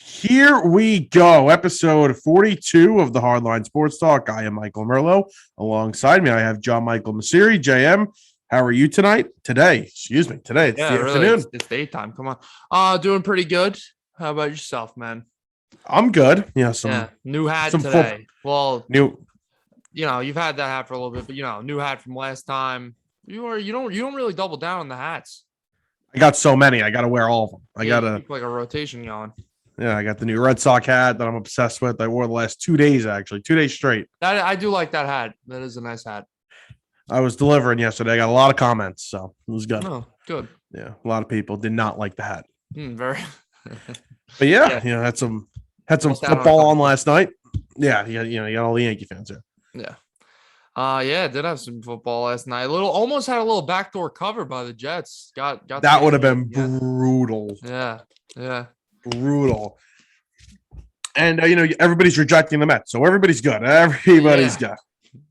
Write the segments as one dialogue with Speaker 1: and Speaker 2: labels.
Speaker 1: Here we go. Episode 42 of the Hardline Sports Talk. I am Michael Merlo. Alongside me, I have John Michael Masiri. JM, how are you tonight? Today, it's
Speaker 2: Yeah,
Speaker 1: the
Speaker 2: really.
Speaker 1: afternoon.
Speaker 2: It's daytime. Come on. Doing pretty good. How about yourself, man?
Speaker 1: I'm good. Yeah,
Speaker 2: Yeah,
Speaker 1: some
Speaker 2: new hat
Speaker 1: some football.
Speaker 2: today. Well,
Speaker 1: New.
Speaker 2: you've had that hat for a little bit, but new hat from last time. You don't really double down on the hats.
Speaker 1: I got so many. I got to wear all of them. I
Speaker 2: Yeah, you
Speaker 1: gotta.
Speaker 2: keep like a rotation going.
Speaker 1: Yeah, I got the new Red Sox hat that I'm obsessed with. I wore the last 2 days, actually, 2 days straight.
Speaker 2: That I do like that hat. That is a nice hat.
Speaker 1: I was delivering yesterday. I got a lot of comments, so it was good.
Speaker 2: Oh, good.
Speaker 1: Yeah, a lot of people did not like the hat.
Speaker 2: Very.
Speaker 1: But yeah,
Speaker 2: Yeah,
Speaker 1: had some
Speaker 2: lost out on a
Speaker 1: football
Speaker 2: couple
Speaker 1: on
Speaker 2: people.
Speaker 1: last night. Yeah, you got all the Yankee fans there.
Speaker 2: Yeah. Yeah, did have some football last night. Almost had a little backdoor cover by the Jets. Got the
Speaker 1: That would have
Speaker 2: game.
Speaker 1: been
Speaker 2: Yeah.
Speaker 1: brutal,
Speaker 2: Yeah. Yeah.
Speaker 1: brutal. And everybody's rejecting the Mets, so everybody's good. Everybody's
Speaker 2: Yeah.
Speaker 1: good.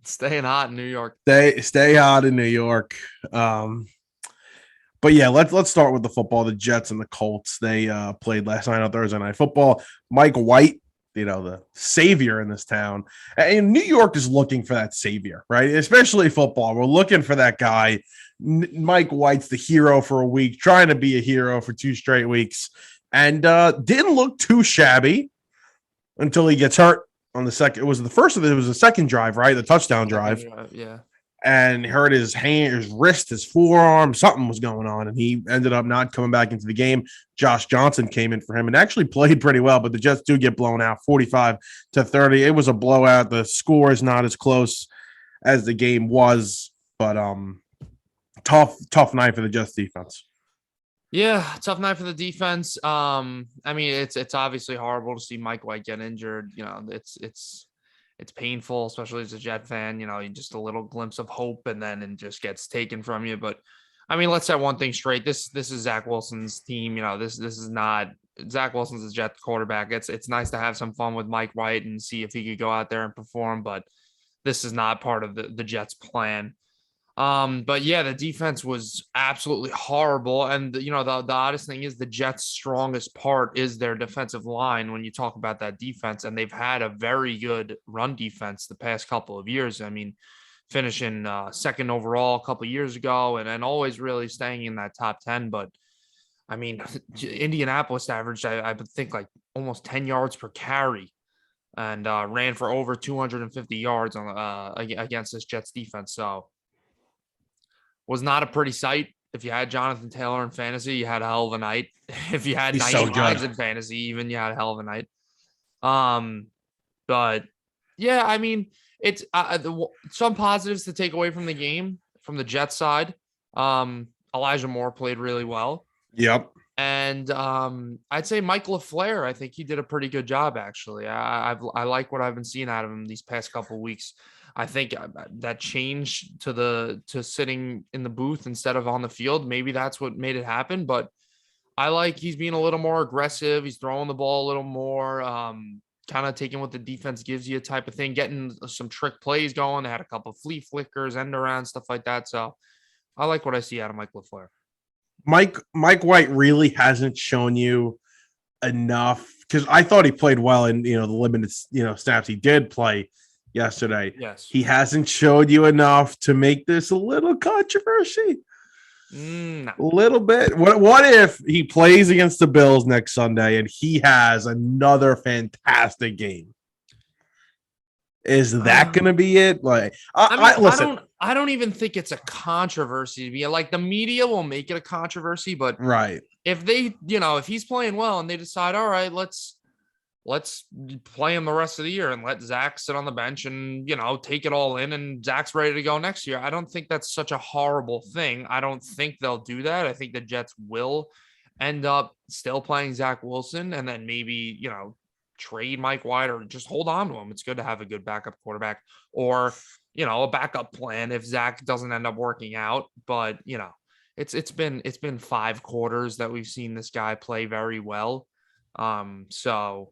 Speaker 2: Staying hot in New York.
Speaker 1: They stay out in New York. But yeah, let's start with the football. The Jets and the Colts. They played last night on Thursday Night Football. Mike White, the savior in this town. And New York is looking for that savior, right? Especially football. We're looking for that guy. Mike White's the hero for a week, trying to be a hero for 2 straight weeks, and didn't look too shabby until he gets hurt on the second. It was the second drive, right? The touchdown drive.
Speaker 2: Yeah.
Speaker 1: And hurt his hand, his wrist, his forearm. Something was going on, and he ended up not coming back into the game. Josh Johnson came in for him and actually played pretty well, but the Jets do get blown out 45-30. It was a blowout. The score is not as close as the game was, but tough night for the Jets defense.
Speaker 2: Yeah, tough night for the defense. I mean, it's obviously horrible to see Mike White get injured. It's painful, especially as a Jet fan. You just a little glimpse of hope, and then it just gets taken from you. But I mean, let's set one thing straight. This is Zach Wilson's team. This is not Zach Wilson's a Jet quarterback. It's nice to have some fun with Mike White and see if he could go out there and perform, but this is not part of the Jets' plan. But yeah, the defense was absolutely horrible. And the oddest thing is the Jets' strongest part is their defensive line when you talk about that defense. And they've had a very good run defense the past couple of years. I mean, finishing second overall a couple of years ago and always really staying in that top 10. But I mean, Indianapolis averaged, I would think, like almost 10 yards per carry and ran for over 250 yards against this Jets defense. So was not a pretty sight. If you had Jonathan Taylor in fantasy, you had a hell of a night. If you had
Speaker 1: He's
Speaker 2: 90
Speaker 1: so
Speaker 2: lines
Speaker 1: good.
Speaker 2: in fantasy, even you had a hell of a night. But yeah, I mean, it's some positives to take away from the game from the Jets side. Elijah Moore played really well.
Speaker 1: Yep.
Speaker 2: And I'd say Mike LaFleur, I think he did a pretty good job, actually. I like what I've been seeing out of him these past couple of weeks. I think that change to sitting in the booth instead of on the field, maybe that's what made it happen. But I like he's being a little more aggressive. He's throwing the ball a little more, kind of taking what the defense gives you type of thing, getting some trick plays going. They had a couple of flea flickers, end around, stuff like that. So I like what I see out of Mike LaFleur.
Speaker 1: Mike White really hasn't shown you enough because I thought he played well in the limited snaps he did play yesterday.
Speaker 2: Yes.
Speaker 1: He hasn't showed you enough to make this a little controversy.
Speaker 2: No.
Speaker 1: A little bit. What if he plays against the Bills next Sunday and he has another fantastic game? Is that going to be it? Like, listen.
Speaker 2: I don't even think it's a controversy to be like the media will make it a controversy, but
Speaker 1: right.
Speaker 2: If they, if he's playing well and they decide, all right, let's play him the rest of the year and let Zach sit on the bench and, take it all in and Zach's ready to go next year. I don't think that's such a horrible thing. I don't think they'll do that. I think the Jets will end up still playing Zach Wilson and then maybe, trade Mike White or just hold on to him. It's good to have a good backup quarterback or, a backup plan if Zach doesn't end up working out. But, it's been 5 quarters that we've seen this guy play very well. So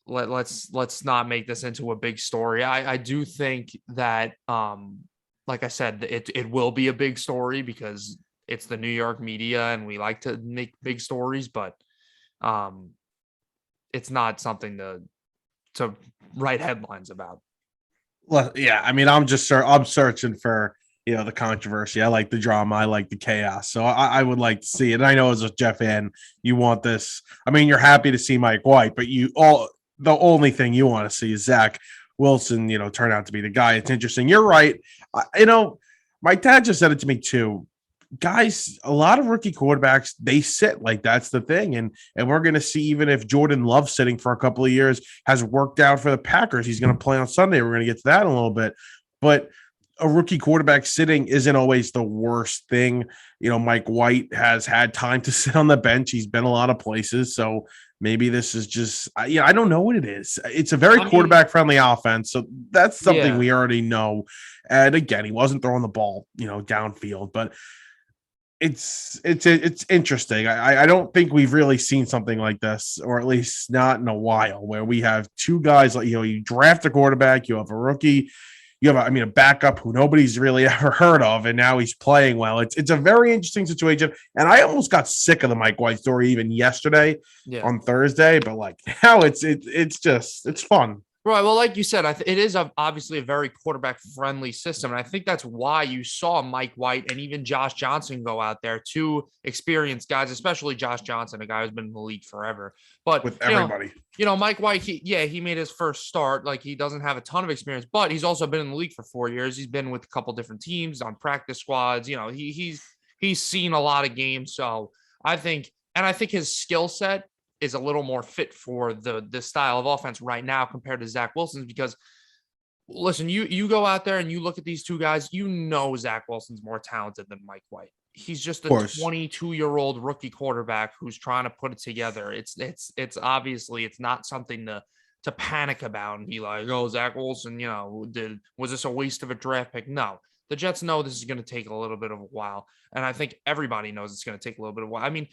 Speaker 2: let's not make this into a big story. I do think that, like I said, it will be a big story because it's the New York media and we like to make big stories, but it's not something to write headlines about.
Speaker 1: Well, yeah, I mean, I'm searching for the controversy. I like the drama. I like the chaos. So I would like to see it. And I know as a Jeff fan, you want this. I mean, you're happy to see Mike White, but the only thing you want to see is Zach Wilson, turn out to be the guy. It's interesting. You're right. My dad just said it to me too. Guys, a lot of rookie quarterbacks, they sit, like that's the thing. And we're gonna see, even if Jordan Love sitting for a couple of years has worked out for the Packers, he's gonna play on Sunday. We're gonna get to that in a little bit. But a rookie quarterback sitting isn't always the worst thing. Mike White has had time to sit on the bench. He's been a lot of places. So maybe this is just, I don't know what it is. It's a very quarterback friendly offense. So that's something we already know. And again, he wasn't throwing the ball, downfield, but it's interesting. I don't think we've really seen something like this, or at least not in a while, where we have two guys like, you draft a quarterback, you have a rookie, you have a backup who nobody's really ever heard of, and now he's playing well. It's a very interesting situation, and I almost got sick of the Mike White story even yesterday on Thursday, but like now it's fun.
Speaker 2: Right. Well, like you said, it is obviously a very quarterback friendly system. And I think that's why you saw Mike White and even Josh Johnson go out there, two experienced guys, especially Josh Johnson, a guy who's been in the league forever. But
Speaker 1: with everybody,
Speaker 2: Mike White, he made his first start. Like, he doesn't have a ton of experience, but he's also been in the league for 4 years. He's been with a couple different teams on practice squads. He's seen a lot of games. So I think his skill set is a little more fit for the style of offense right now compared to Zach Wilson's, because listen, you go out there and you look at these two guys, Zach Wilson's more talented than Mike White. He's just a 22-year-old rookie quarterback who's trying to put it together. It's obviously it's not something to panic about and be like, oh, Zach Wilson, was this a waste of a draft pick? No. The Jets know this is going to take a little bit of a while. And I think everybody knows it's going to take a little bit of a while. I mean,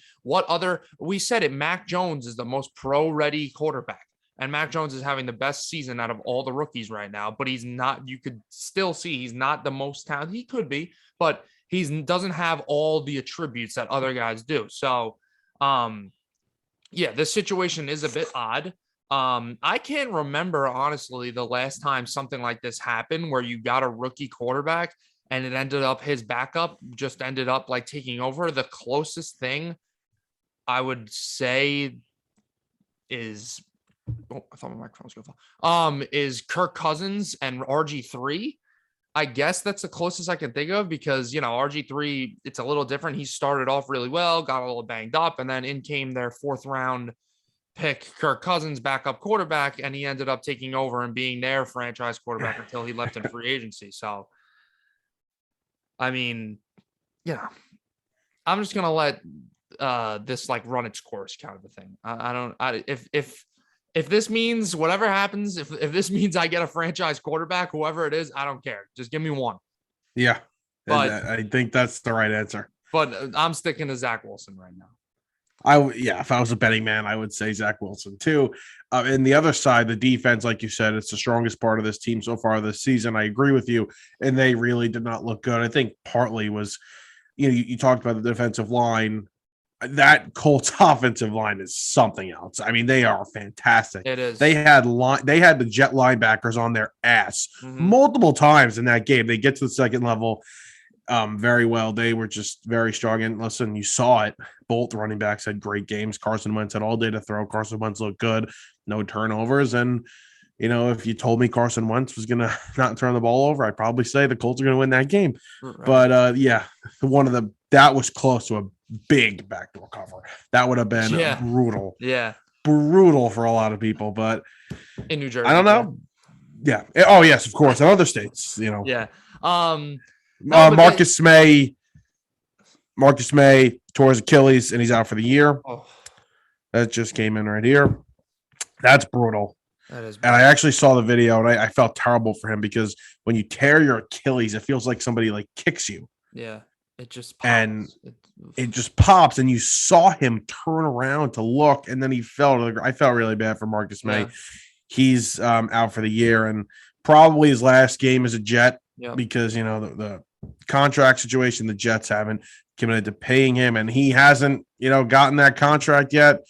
Speaker 2: we said it, Mac Jones is the most pro-ready quarterback. And Mac Jones is having the best season out of all the rookies right now. But he's not, you could still see he's not the most talented. He could be, but he doesn't have all the attributes that other guys do. So, this situation is a bit odd. I can't remember, honestly, the last time something like this happened where you got a rookie quarterback and it ended up his backup just ended up like taking over. The closest thing I would say is, I thought my microphone was going to fall, is Kirk Cousins and RG3. I guess that's the closest I can think of, because, RG3, it's a little different. He started off really well, got a little banged up, and then in came their 4th round pick, Kirk Cousins, backup quarterback, and he ended up taking over and being their franchise quarterback until he left in free agency. So, I mean, I'm just gonna let this like run its course, kind of a thing. If this means whatever happens, if this means I get a franchise quarterback, whoever it is, I don't care. Just give me one.
Speaker 1: Yeah,
Speaker 2: but
Speaker 1: I think that's the right answer.
Speaker 2: But I'm sticking to Zach Wilson right now.
Speaker 1: If I was a betting man, I would say Zach Wilson too. And the other side, the defense, like you said, it's the strongest part of this team so far this season. I agree with you, and they really did not look good. I think partly was, you talked about the defensive line. That Colts offensive line is something else. I mean, they are fantastic.
Speaker 2: It is.
Speaker 1: They had the Jet linebackers on their ass multiple times in that game. They get to the second level. Very well. They were just very strong. And listen, you saw it. Both running backs had great games. Carson Wentz had all day to throw. Carson Wentz looked good. No turnovers. And, if you told me Carson Wentz was going to not turn the ball over, I'd probably say the Colts are going to win that game. Right. But, that was close to a big backdoor cover. That would have been brutal.
Speaker 2: Yeah.
Speaker 1: Brutal for a lot of people. But
Speaker 2: in New Jersey,
Speaker 1: I don't know. Yeah. Oh, yes, of course. In other states,
Speaker 2: Yeah.
Speaker 1: Marcus May tore his Achilles and he's out for the year.
Speaker 2: Oh.
Speaker 1: That just came in right here. That's brutal.
Speaker 2: That is brutal.
Speaker 1: And I actually saw the video and I felt terrible for him, because when you tear your Achilles, it feels like somebody like kicks you.
Speaker 2: Yeah. It just pops.
Speaker 1: And it just pops, and you saw him turn around to look, and then he fell to the ground. I felt really bad for Marcus May.
Speaker 2: Yeah.
Speaker 1: He's out for the year, and probably his last game as a Jet.
Speaker 2: Yeah.
Speaker 1: Because the contract situation, the Jets haven't committed to paying him, and he hasn't gotten that contract yet.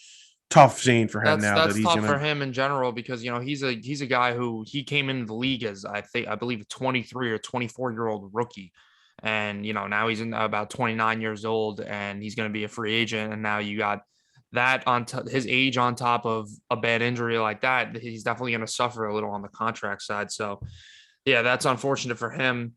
Speaker 1: tough scene for him
Speaker 2: That's
Speaker 1: now that
Speaker 2: that's
Speaker 1: he's
Speaker 2: tough for
Speaker 1: gonna.
Speaker 2: him in general because he's a guy who he came into the league as I believe a 23 or 24-year-old rookie, and now he's in about 29 years old and he's going to be a free agent, and now you got that on his age on top of a bad injury like that, he's definitely going to suffer a little on the contract side. So yeah, that's unfortunate for him.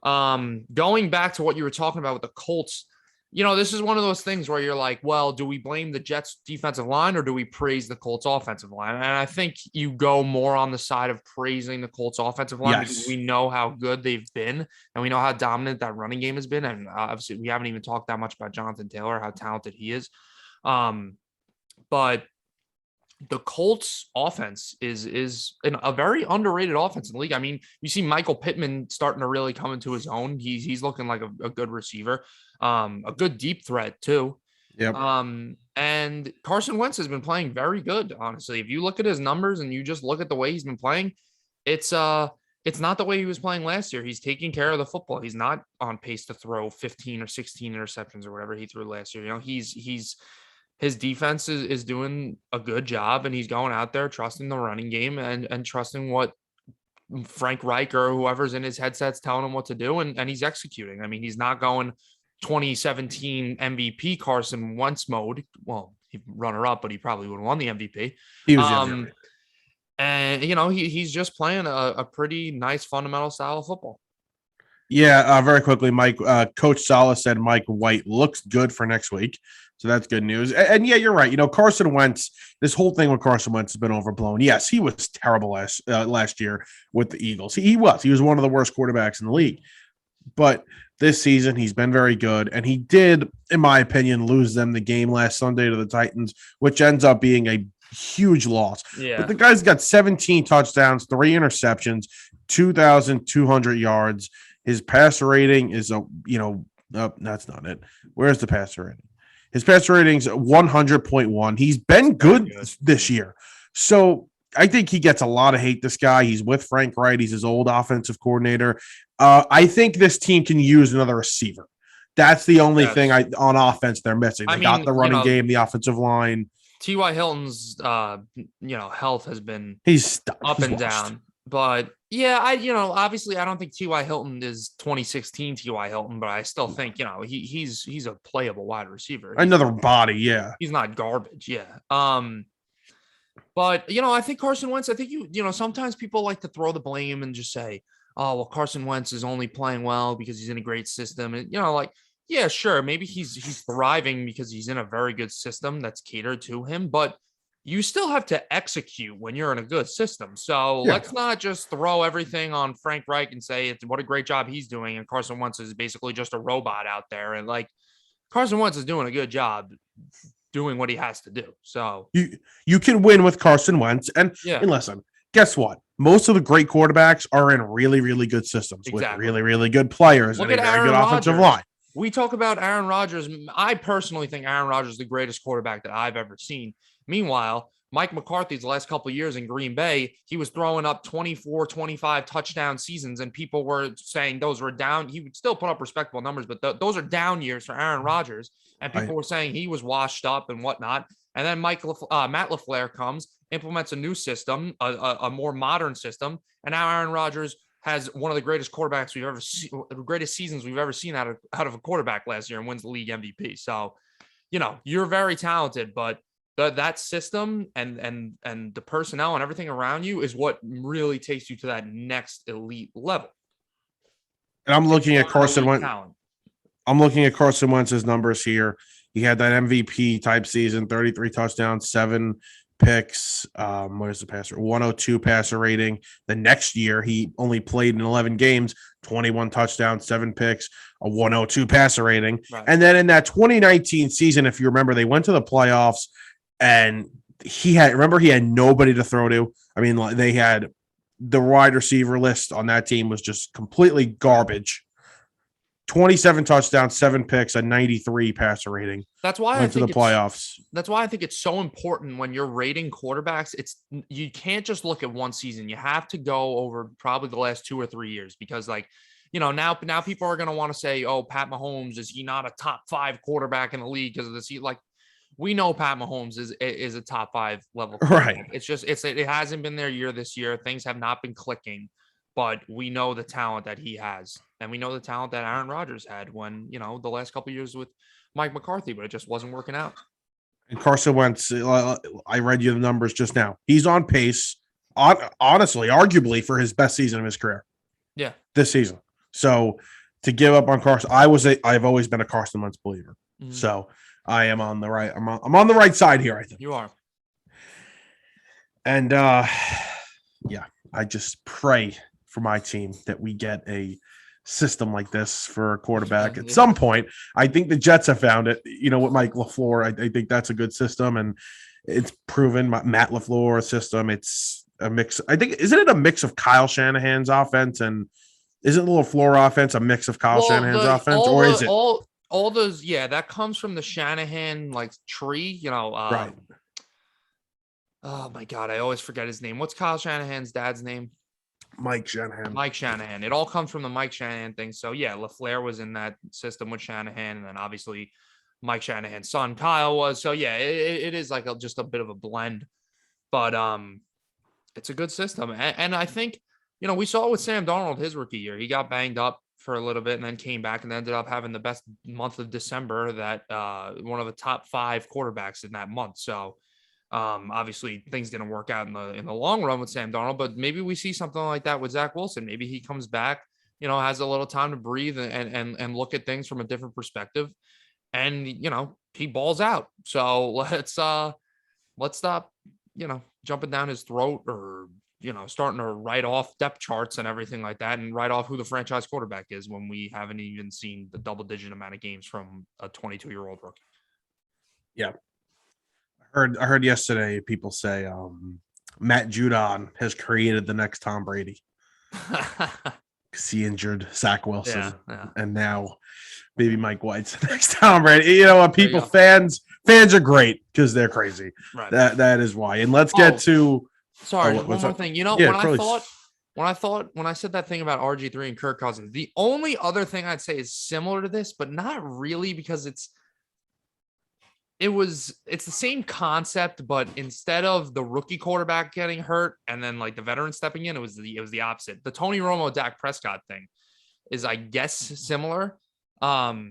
Speaker 2: Going back to what you were talking about with the Colts, this is one of those things where you're like, well, do we blame the Jets defensive line or do we praise the Colts offensive line? And I think you go more on the side of praising the Colts offensive line because
Speaker 1: Yes.
Speaker 2: we know how good they've been and we know how dominant that running game has been. And obviously, we haven't even talked that much about Jonathan Taylor, how talented he is. But the Colts offense is a very underrated offense in the league. I mean, you see Michael Pittman starting to really come into his own. He's looking like a good receiver, a good deep threat too.
Speaker 1: Yep.
Speaker 2: And Carson Wentz has been playing very good, honestly. If you look at his numbers and you just look at the way he's been playing, it's not the way he was playing last year. He's taking care of the football. He's not on pace to throw 15 or 16 interceptions or whatever he threw last year. He's his defense is doing a good job and he's going out there trusting the running game and trusting what Frank Reich or whoever's in his headsets telling him what to do. And he's executing. I mean, he's not going 2017 MVP Carson Wentz mode. Well, he runner up, but he probably would have won the MVP.
Speaker 1: He was young.
Speaker 2: And he's just playing a pretty nice fundamental style of football.
Speaker 1: Yeah, very quickly, Mike. Coach Salah said Mike White looks good for next week, so that's good news. And yeah, you're right. Carson Wentz. This whole thing with Carson Wentz has been overblown. Yes, he was terrible last year with the Eagles. He was one of the worst quarterbacks in the league. But this season, he's been very good, and he did, in my opinion, lose them the game last Sunday to the Titans, which ends up being a huge loss.
Speaker 2: Yeah.
Speaker 1: But the guy's got 17 touchdowns, 3 interceptions, 2,200 yards. His passer rating is that's not it. Where's the passer rating? His passer rating's 100.1. He's been good this year. So I think he gets a lot of hate, this guy. He's with Frank Wright. He's his old offensive coordinator. I think this team can use another receiver. That's the only thing on offense they're missing. They got the running game, the offensive line.
Speaker 2: T.Y. Hilton's health has been up and down. But yeah, obviously I don't think T.Y. Hilton is 2016 T.Y. Hilton, but I still think, he's a playable wide receiver.
Speaker 1: Another body, yeah.
Speaker 2: He's not garbage, yeah. But I think Carson Wentz, I think sometimes people like to throw the blame and just say, oh, well, Carson Wentz is only playing well because he's in a great system. And yeah, sure, maybe he's thriving because he's in a very good system that's catered to him, but you still have to execute when you're in a good system. So let's not just throw everything on Frank Reich and say what a great job he's doing. And Carson Wentz is basically just a robot out there. And Carson Wentz is doing a good job doing what he has to do. So
Speaker 1: you can win with Carson Wentz. And listen, guess what? Most of the great quarterbacks are in really, really good systems with really, really good players and a very good offensive line.
Speaker 2: We talk about Aaron Rodgers. I personally think Aaron Rodgers is the greatest quarterback that I've ever seen. Meanwhile, Mike McCarthy's the last couple of years in Green Bay, he was throwing up 24, 25 touchdown seasons, and people were saying those were down. He would still put up respectable numbers, but those are down years for Aaron Rodgers, and people were saying he was washed up and whatnot. And then Matt LaFleur comes, implements a new system, a more modern system, and now Aaron Rodgers has one of the greatest quarterbacks we've ever seen, the greatest seasons we've ever seen out of a quarterback last year, and wins the league MVP. So, you're very talented, but that system and the personnel and everything around you is what really takes you to that next elite level.
Speaker 1: And I'm looking at Carson Wentz. I'm looking at Carson Wentz's numbers here. He had that MVP type season, 33 touchdowns, 7 picks. What is the passer? 102 passer rating. The next year, he only played in 11 games, 21 touchdowns, 7 picks, a 102 passer rating. Right. And then in that 2019 season, if you remember, they went to the playoffs. And he had nobody to throw to. I mean, they had the wide receiver list on that team was just completely garbage. 27 touchdowns, 7 picks, a 93 passer rating.
Speaker 2: That's why
Speaker 1: went to the playoffs.
Speaker 2: That's why I think it's so important when you're rating quarterbacks. You can't just look at one season. You have to go over probably the last 2 or 3 years because now people are going to want to say, oh, Pat Mahomes, is he not a top 5 quarterback in the league because of this? we know Pat Mahomes is a top 5 level
Speaker 1: Right.
Speaker 2: quarterback. It hasn't been their year this year. Things have not been clicking, but we know the talent that he has, and we know the talent that Aaron Rodgers had when, the last couple of years with Mike McCarthy, but it just wasn't working out.
Speaker 1: And Carson Wentz, I read you the numbers just now. He's on pace, honestly, arguably for his best season of his career.
Speaker 2: Yeah,
Speaker 1: this season. So to give up on Carson, I've always been a Carson Wentz believer. Mm-hmm. So I am on the right. I'm on the right side here. I think
Speaker 2: you are.
Speaker 1: And yeah, I just pray for my team that we get a system like this for a quarterback at some point. I think the Jets have found it. With Mike LaFleur, I think that's a good system, and it's proven. Matt LaFleur system. It's a mix. I think isn't it a mix of Kyle Shanahan's offense and isn't the LaFleur offense a mix of Kyle Shanahan's offense, or is it
Speaker 2: all those? Yeah, that comes from the Shanahan tree.
Speaker 1: Right.
Speaker 2: Oh my God, I always forget his name. What's Kyle Shanahan's dad's name?
Speaker 1: Mike Shanahan.
Speaker 2: Mike Shanahan. It all comes from the Mike Shanahan thing. So yeah, LaFleur was in that system with Shanahan, and then obviously Mike Shanahan's son Kyle was. So yeah, it is just a bit of a blend, but it's a good system, and I think we saw it with Sam Darnold his rookie year. He got banged up for a little bit and then came back and ended up having the best month of December. That one of the top 5 quarterbacks in that month. So. Obviously things didn't work out in the long run with Sam Darnold, but maybe we see something like that with Zach Wilson. Maybe he comes back, has a little time to breathe and look at things from a different perspective, and he balls out. So let's stop jumping down his throat or starting to write off depth charts and everything like that, and write off who the franchise quarterback is when we haven't even seen the double-digit amount of games from a 22-year-old rookie.
Speaker 1: Yeah. I heard yesterday people say Matt Judon has created the next Tom Brady because he injured Zach Wilson, and now maybe Mike White's the next Tom Brady. You know what? People, fans are great because they're crazy. Right. That is why. And let's get to.
Speaker 2: Sorry, one more thing. When I said that thing about RG3 and Kirk Cousins, the only other thing I'd say is similar to this, but not really, because it's the same concept, but instead of the rookie quarterback getting hurt and then the veteran stepping in, it was the opposite. The Tony Romo, Dak Prescott thing is, I guess, similar. But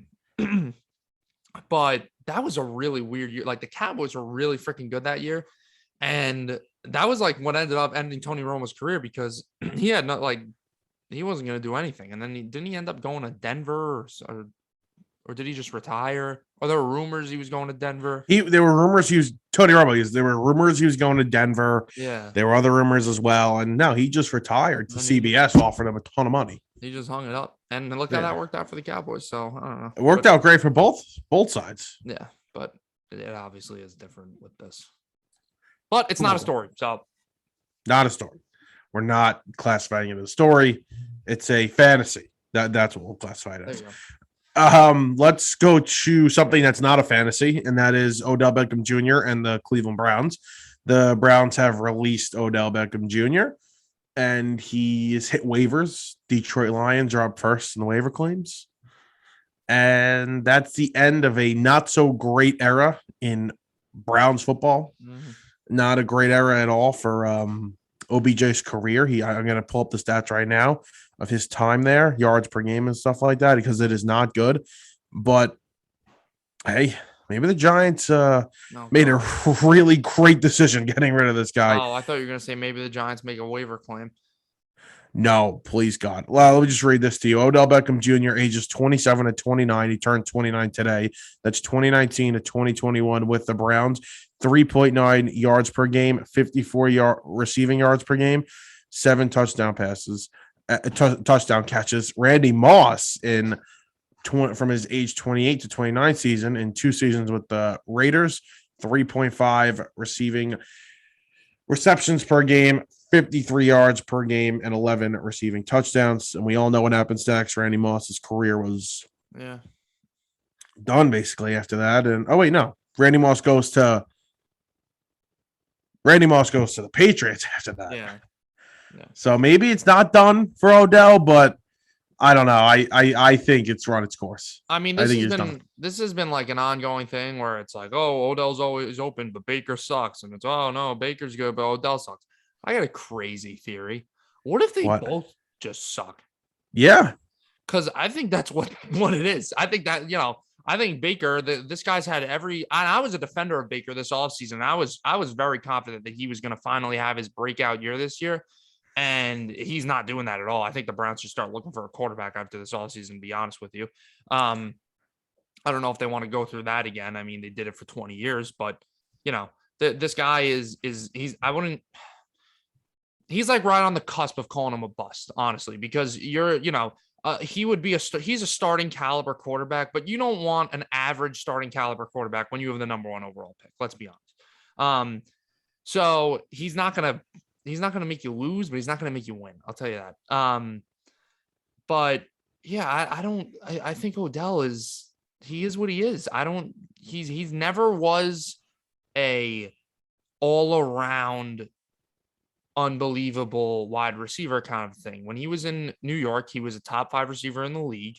Speaker 2: that was a really weird year. The Cowboys were really freaking good that year. And that was what ended up ending Tony Romo's career, because he had he wasn't going to do anything. And then didn't he end up going to Denver or did he just retire? Or there were rumors he was going to Denver?
Speaker 1: There were rumors he was Tony Romo. There were rumors he was going to Denver.
Speaker 2: Yeah.
Speaker 1: There were other rumors as well. And no, he just retired. CBS offered him a ton of money.
Speaker 2: He just hung it up. And look how that worked out for the Cowboys. So I don't know.
Speaker 1: It worked out great for both sides.
Speaker 2: Yeah, but it obviously is different with this. But it's not a story. So
Speaker 1: not a story. We're not classifying it as a story. It's a fantasy. That's what we'll classify it as. Let's go to something that's not a fantasy, and that is Odell Beckham Jr. and the Cleveland Browns. The Browns have released Odell Beckham Jr., and he has hit waivers. Detroit Lions are up first in the waiver claims. And that's the end of a not so great era in Browns football. Mm-hmm. Not a great era at all for OBJ's career. I'm going to pull up the stats right now of his time there, yards per game and stuff like that, because it is not good. But hey, maybe the Giants made a really great decision getting rid of this guy.
Speaker 2: Oh, I thought you were going to say maybe the Giants make a waiver claim.
Speaker 1: No, please God. Well, let me just read this to you. Odell Beckham Jr., ages 27 to 29. He turned 29 today. That's 2019 to 2021 with the Browns. 3.9 yards per game, 54 receiving yards per game, 7 touchdown passes, touchdown catches. Randy Moss from his age 28 to 29 season in 2 seasons with the Raiders, 3.5 receiving receptions per game, 53 yards per game, and 11 receiving touchdowns. And we all know what happens next. Randy Moss's career was done basically after that. And Randy Moss goes to the Patriots after that.
Speaker 2: Yeah.
Speaker 1: So maybe it's not done for Odell, but I don't know. I think it's run its course.
Speaker 2: I mean,
Speaker 1: I
Speaker 2: this
Speaker 1: think
Speaker 2: has
Speaker 1: he's done.
Speaker 2: been this has been like an ongoing thing where it's like, oh, Odell's always open, but Baker sucks, and it's oh no, Baker's good, but Odell sucks. I got a crazy theory. What if they
Speaker 1: What?
Speaker 2: both just suck?
Speaker 1: Yeah.
Speaker 2: Because I think that's what it is. I think that I think Baker, this guy's had every. I was a defender of Baker this offseason. I was very confident that he was going to finally have his breakout year this year, and he's not doing that at all. I think the Browns should start looking for a quarterback after this offseason. To be honest with you, I don't know if they want to go through that again. I mean, they did it for 20 years, but this guy is he's I wouldn't. He's like right on the cusp of calling him a bust, honestly, because he would be he's a starting caliber quarterback, but you don't want an average starting caliber quarterback when you have the number one overall pick. Let's be honest. So he's not gonna make you lose, but he's not gonna make you win. I'll tell you that. But yeah, I think Odell is what he is. He's never was a all around unbelievable wide receiver kind of thing. When he was in New York, he was a top 5 receiver in the league,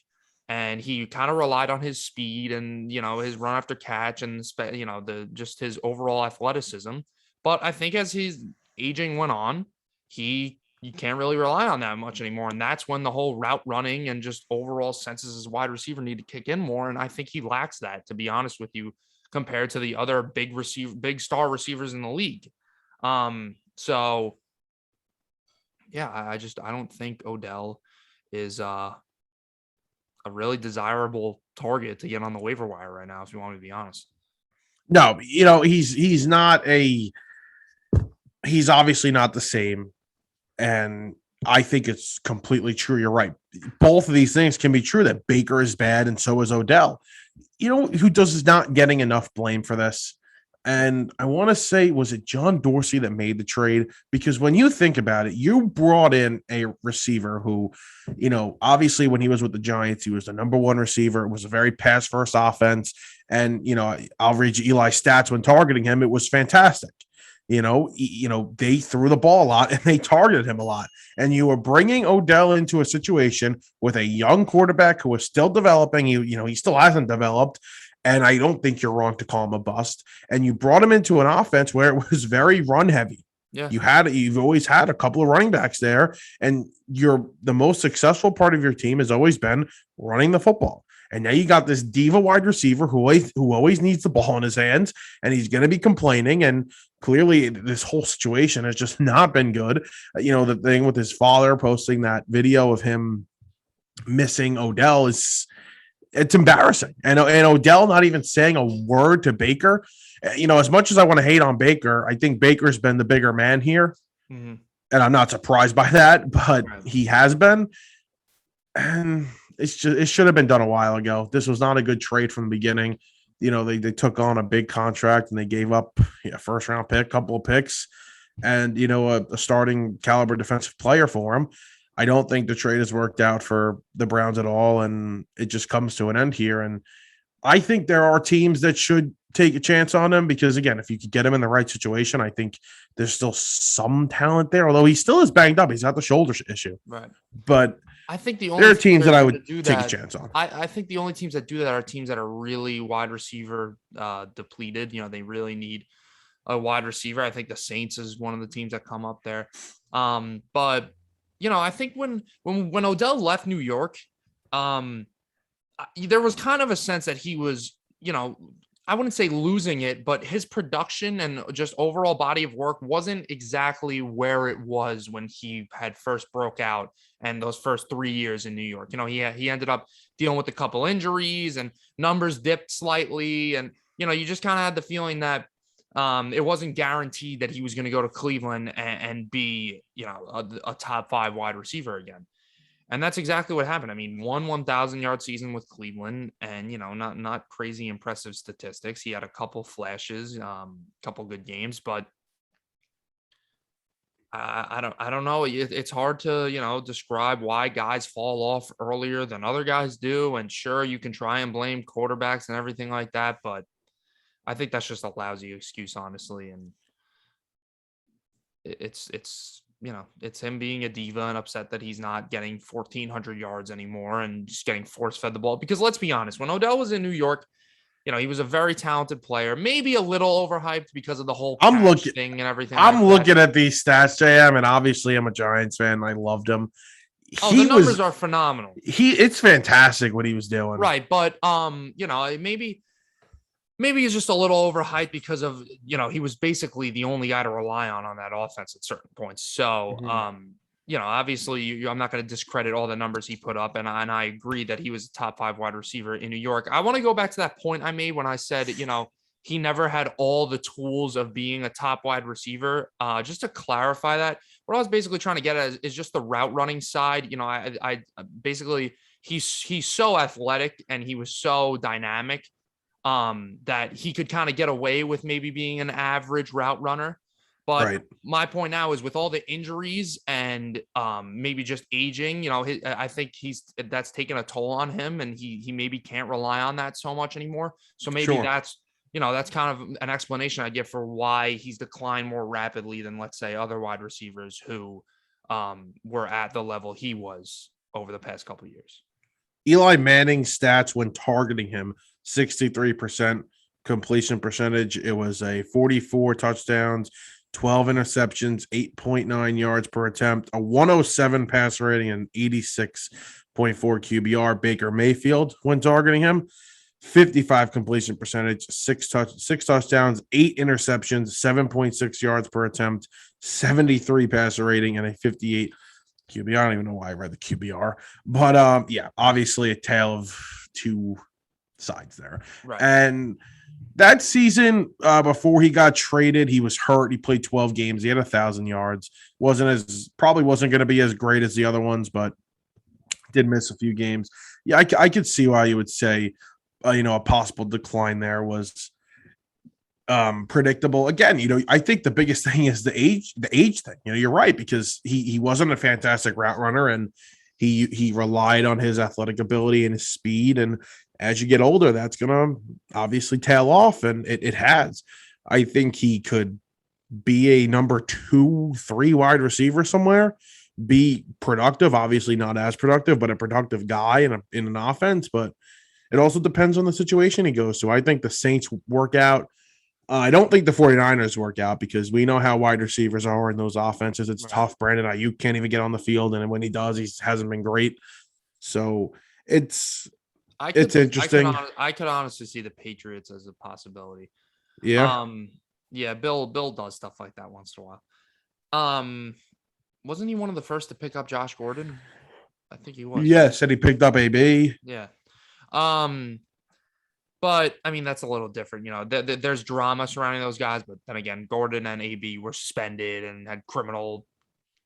Speaker 2: and he kind of relied on his speed and his run after catch and the just his overall athleticism. But I think as his aging went on, you can't really rely on that much anymore, and that's when the whole route running and just overall senses as a wide receiver need to kick in more. And I think he lacks that, to be honest with you, compared to the other big star receivers in the league. So yeah, I don't think Odell is a really desirable target to get on the waiver wire right now, if you want me to be honest.
Speaker 1: No, he's obviously not the same. And I think it's completely true. You're right. Both of these things can be true, that Baker is bad and so is Odell. You know who does is not getting enough blame for this? And I want to say, was it John Dorsey that made the trade? Because when you think about it, you brought in a receiver who, obviously when he was with the Giants, he was the number one receiver. It was a very pass first offense. And, I'll read you Eli's stats when targeting him. It was fantastic. They threw the ball a lot and they targeted him a lot. And you were bringing Odell into a situation with a young quarterback who is still developing. He still hasn't developed. And I don't think you're wrong to call him a bust. And you brought him into an offense where it was very run heavy.
Speaker 2: Yeah.
Speaker 1: You've always had a couple of running backs there, and the most successful part of your team has always been running the football. And now you got this diva wide receiver who always needs the ball in his hands, and he's going to be complaining. And clearly, this whole situation has just not been good. The thing with his father posting that video of him missing Odell it's embarrassing. And Odell not even saying a word to Baker. As much as I want to hate on Baker, I think Baker's been the bigger man here.
Speaker 2: Mm-hmm.
Speaker 1: And I'm not surprised by that, but he has been. And it should have been done a while ago. This was not a good trade from the beginning. They took on a big contract and they gave up a first round pick, couple of picks, and a starting caliber defensive player for him. I don't think the trade has worked out for the Browns at all, and it just comes to an end here. And I think there are teams that should take a chance on him because, again, if you could get him in the right situation, I think there's still some talent there, although he still is banged up. He's got the shoulder issue.
Speaker 2: Right.
Speaker 1: But
Speaker 2: I think there
Speaker 1: are teams that I would take a chance on.
Speaker 2: I think the only teams that do that are teams that are really wide receiver depleted. They really need a wide receiver. I think the Saints is one of the teams that come up there. But I think when Odell left New York, there was kind of a sense that he was, I wouldn't say losing it, but his production and just overall body of work wasn't exactly where it was when he had first broke out and those first 3 years in New York. He ended up dealing with a couple injuries and numbers dipped slightly. And, you just kind of had the feeling that it wasn't guaranteed that he was going to go to Cleveland and be, a top 5 wide receiver again. And that's exactly what happened. I mean, 1,000-yard season with Cleveland, and not crazy impressive statistics. He had a couple flashes, couple good games, but I don't know. It's hard to describe why guys fall off earlier than other guys do. And sure, you can try and blame quarterbacks and everything like that, but I think that's just a lousy excuse, honestly. And it's it's him being a diva and upset that he's not getting 1,400 yards anymore and just getting force fed the ball. Because let's be honest, when Odell was in New York, he was a very talented player, maybe a little overhyped because of the whole catch thing and everything like that.
Speaker 1: I'm looking at these stats, JM, and obviously I'm a Giants fan. I loved him.
Speaker 2: The numbers are phenomenal.
Speaker 1: It's fantastic what he was doing.
Speaker 2: Right, but maybe he's just a little overhyped because of he was basically the only guy to rely on that offense at certain points. So obviously I'm not going to discredit all the numbers he put up, and I agree that he was a top 5 wide receiver in New York. I want to go back to that point I made when I said he never had all the tools of being a top wide receiver. Just to clarify that, what I was basically trying to get at is just the route running side. I basically he's so athletic and he was so dynamic that he could kind of get away with maybe being an average route runner. But my point now is with all the injuries and maybe just aging, I think that's taken a toll on him, and he maybe can't rely on that so much anymore. So maybe that's kind of an explanation I give for why he's declined more rapidly than, let's say, other wide receivers who were at the level he was over the past couple of years.
Speaker 1: Eli Manning's stats when targeting him, 63% completion percentage. It was a 44 touchdowns, 12 interceptions, 8.9 yards per attempt, a 107 pass rating, and 86.4 QBR. Baker Mayfield, when targeting him, 55 completion percentage, 6 touchdowns, 8 interceptions, 7.6 yards per attempt, 73 passer rating, and a 58 QBR. I don't even know why I read the QBR, but obviously a tale of two sides there.
Speaker 2: Right.
Speaker 1: And that season, before he got traded, he was hurt. He played 12 games. He had 1,000 yards. Probably wasn't going to be as great as the other ones, but did miss a few games. Yeah, I could see why you would say, a possible decline there was predictable. Again, I think the biggest thing is the age thing. You're right, because he wasn't a fantastic route runner, and he relied on his athletic ability and his speed. And as you get older, that's going to obviously tail off, and it has. I think he could be a number 2, 3 wide receiver somewhere, be productive, obviously not as productive, but a productive guy in an offense. But it also depends on the situation he goes to. I think the Saints work out. I don't think the 49ers work out, because we know how wide receivers are in those offenses. It's tough. Brandon Ayuk can't even get on the field, and when he does, he hasn't been great. So it's interesting.
Speaker 2: I could honestly see the Patriots as a possibility.
Speaker 1: Yeah.
Speaker 2: Bill does stuff like that once in a while. Wasn't he one of the first to pick up Josh Gordon? I think he was.
Speaker 1: Yeah, said he picked up AB.
Speaker 2: Yeah. But I mean, that's a little different. There's drama surrounding those guys, but then again, Gordon and AB were suspended and had criminal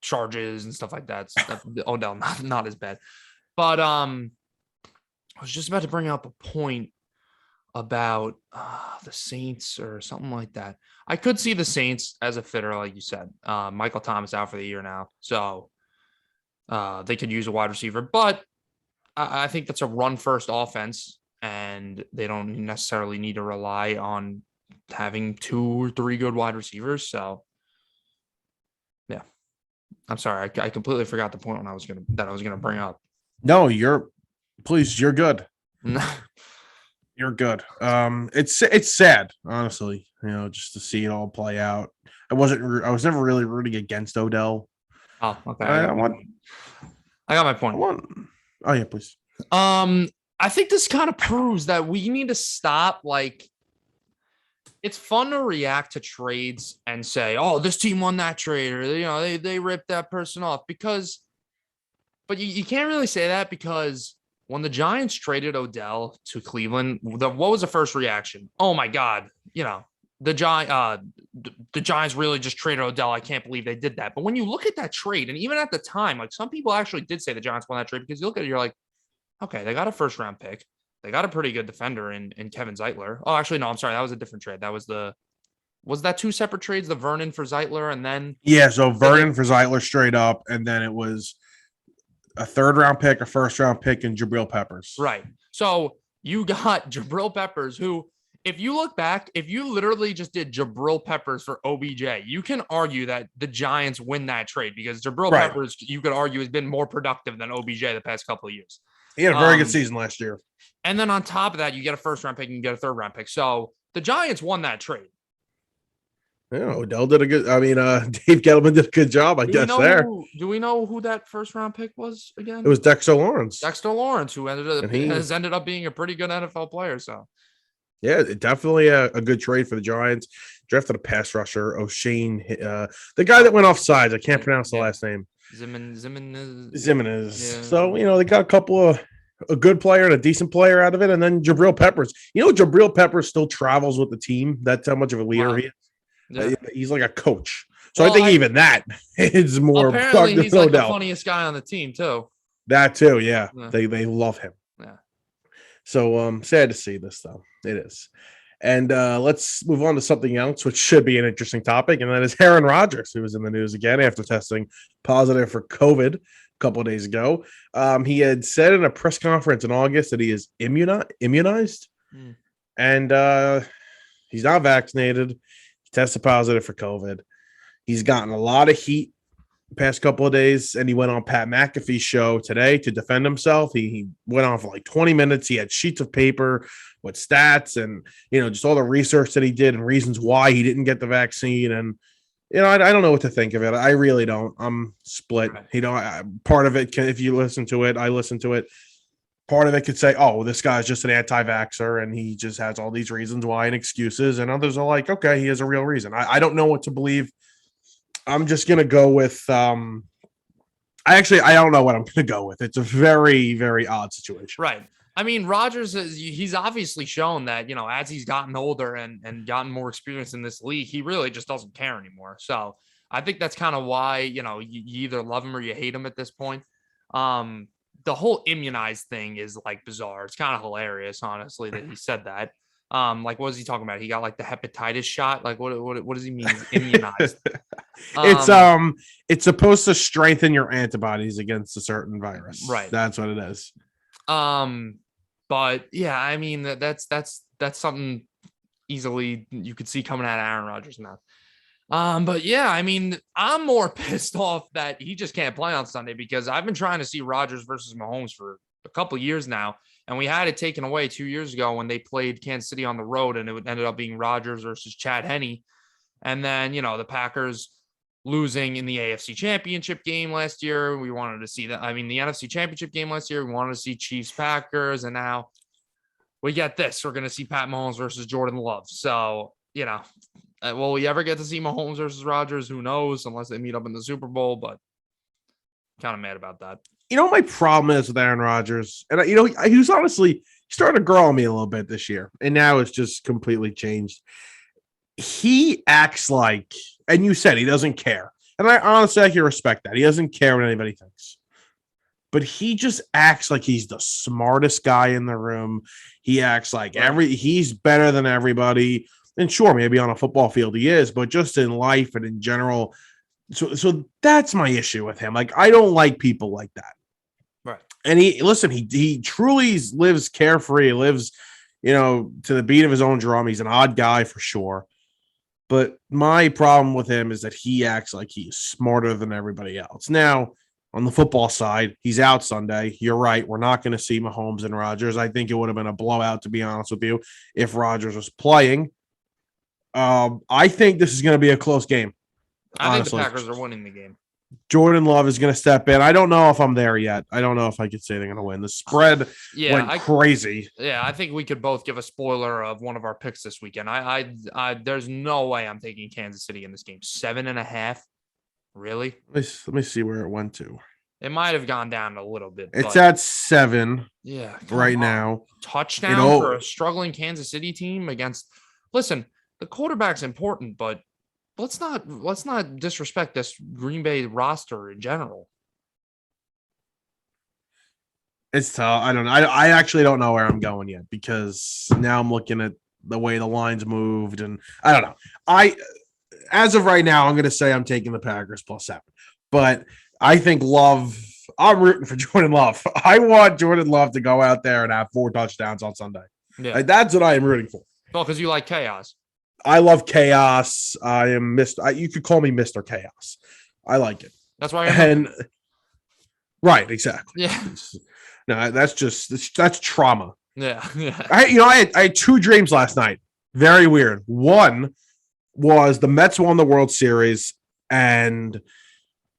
Speaker 2: charges and stuff like that. So Odell, not as bad. But I was just about to bring up a point about the Saints or something like that. I could see the Saints as a fitter, like you said. Michael Thomas out for the year now, so they could use a wide receiver. But I think that's a run-first offense, and they don't necessarily need to rely on having 2 or 3 good wide receivers. So, yeah, I'm sorry, I completely forgot the point I was gonna bring up.
Speaker 1: No, you're good. You're good. It's sad, honestly, just to see it all play out. I was never really rooting against Odell.
Speaker 2: Oh, okay. I got my point.
Speaker 1: Oh yeah, please.
Speaker 2: I think this kind of proves that we need to stop. It's fun to react to trades and say, "Oh, this team won that trade," or they ripped that person off, but you can't really say that, because when the Giants traded Odell to Cleveland, what was the first reaction? Oh my God, the Giants really just traded Odell. I can't believe they did that. But when you look at that trade, and even at the time, some people actually did say the Giants won that trade, because you look at it, you're like, okay, they got a first round pick. They got a pretty good defender in Kevin Zeitler. Oh, actually, no, I'm sorry. That was a different trade. Was that 2 separate trades, the Vernon for Zeitler, and then? Yeah,
Speaker 1: so Vernon for Zeitler straight up, and then it was a 3rd round pick, a 1st round pick, and Jabril Peppers.
Speaker 2: Right. So you got Jabril Peppers, who if you look back, if you literally just did Jabril Peppers for OBJ, you can argue that the Giants win that trade because Jabril
Speaker 1: Right.
Speaker 2: Peppers, you could argue, has been more productive than OBJ the past couple of years.
Speaker 1: He had a very good season last year.
Speaker 2: And then on top of that, you get a first round pick and you get a third round pick. So the Giants won that trade.
Speaker 1: Yeah, Odell did a good. I mean, Dave Gettleman did a good job, I guess.
Speaker 2: Do we know who that first round pick was again?
Speaker 1: It was Dexter Lawrence.
Speaker 2: Dexter Lawrence, who has ended up being a pretty good NFL player. So,
Speaker 1: yeah, definitely a good trade for the Giants. Drafted a pass rusher, O'Shane, the guy that went off sides. I can't pronounce the last name. Zimenez.
Speaker 2: Yeah.
Speaker 1: So they got a couple of a good player and a decent player out of it, and then Jabril Peppers. Jabril Peppers still travels with the team. That's how much of a leader he is.
Speaker 2: Yeah.
Speaker 1: He's like a coach. So I think even that is more.
Speaker 2: Apparently, he's like the funniest guy on the team too.
Speaker 1: That too, yeah. They love him.
Speaker 2: Yeah.
Speaker 1: So sad to see this though. It is. And let's move on to something else, which should be an interesting topic, and that is Aaron Rodgers, who was in the news again after testing positive for COVID a couple of days ago. He had said in a press conference in August that he is immunized, and he's not vaccinated. He tested positive for COVID. He's gotten a lot of heat the past couple of days, and he went on Pat McAfee's show today to defend himself. He went on for like 20 minutes. He had sheets of paper with stats and, just all the research that he did and reasons why he didn't get the vaccine. And, I don't know what to think of it. I really don't. I'm split. Right. Part of it, if you listen to it, I listen to it. Part of it could say, oh, this guy's just an anti-vaxxer and he just has all these reasons why and excuses. And others are like, okay, he has a real reason. I don't know what to believe. I'm just going to go with I don't know what I'm going to go with. It's a very, very odd situation.
Speaker 2: Right. I mean, Rodgers, he's obviously shown that, as he's gotten older and gotten more experience in this league, he really just doesn't care anymore. So I think that's kind of why, you either love him or you hate him at this point. The whole immunized thing is like bizarre. It's kind of hilarious, honestly, that he said that. Like, what was he talking about? He got like the hepatitis shot. Like, what does he mean? Immunized?
Speaker 1: It's supposed to strengthen your antibodies against a certain virus.
Speaker 2: Right.
Speaker 1: That's what it is.
Speaker 2: But yeah, I mean, that's something easily you could see coming out of Aaron Rodgers' mouth. But yeah, I mean, I'm more pissed off that he just can't play on Sunday because I've been trying to see Rodgers versus Mahomes for a couple of years now. And we had it taken away 2 years ago when they played Kansas City on the road, and it ended up being Rodgers versus Chad Henne. And then, the Packers losing in the AFC Championship game last year. We wanted to see that. I mean, the NFC Championship game last year, we wanted to see Chiefs Packers, and now we get this. We're going to see Pat Mahomes versus Jordan Love. So, will we ever get to see Mahomes versus Rodgers? Who knows, unless they meet up in the Super Bowl, but kind of mad about that.
Speaker 1: My problem is with Aaron Rodgers, and he was honestly starting to grow on me a little bit this year, and now it's just completely changed. He acts like, and you said he doesn't care, and I can respect that. He doesn't care what anybody thinks, but he just acts like he's the smartest guy in the room. He acts like he's better than everybody, and sure, maybe on a football field he is, but just in life and in general. So that's my issue with him. Like, I don't like people like that.
Speaker 2: Right.
Speaker 1: And he truly lives carefree. He lives, to the beat of his own drum. He's an odd guy for sure. But my problem with him is that he acts like he's smarter than everybody else. Now, on the football side, he's out Sunday. You're right. We're not going to see Mahomes and Rodgers. I think it would have been a blowout, to be honest with you, if Rodgers was playing. I think this is going to be a close game.
Speaker 2: I think the Packers are winning the game.
Speaker 1: Jordan Love is going to step in. I don't know if I'm there yet. I don't know if I could say they're going to win. The spread went crazy.
Speaker 2: Yeah, I think we could both give a spoiler of one of our picks this weekend. I there's no way I'm taking Kansas City in this game. 7.5. Really?
Speaker 1: Let me see where it went to.
Speaker 2: It might have gone down a little bit.
Speaker 1: It's at 7.
Speaker 2: Yeah,
Speaker 1: right now.
Speaker 2: Touchdown for a struggling Kansas City team against. Listen, the quarterback's important, but let's not disrespect this Green Bay roster in general.
Speaker 1: It's tough. I don't know. I actually don't know where I'm going yet because now I'm looking at the way the lines moved, and I don't know. As of right now, I'm going to say I'm taking the Packers +7, but I think Love. I'm rooting for Jordan Love. I want Jordan Love to go out there and have 4 touchdowns on Sunday.
Speaker 2: Yeah,
Speaker 1: that's what I am rooting for.
Speaker 2: Well, because you like chaos.
Speaker 1: I love chaos. I am Mr. You could call me Mr. Chaos. I like it.
Speaker 2: That's why you're
Speaker 1: And right, exactly.
Speaker 2: yeah.
Speaker 1: No, that's trauma.
Speaker 2: Yeah. Yeah.
Speaker 1: I had two dreams last night. Very weird. One was the Mets won the World Series, and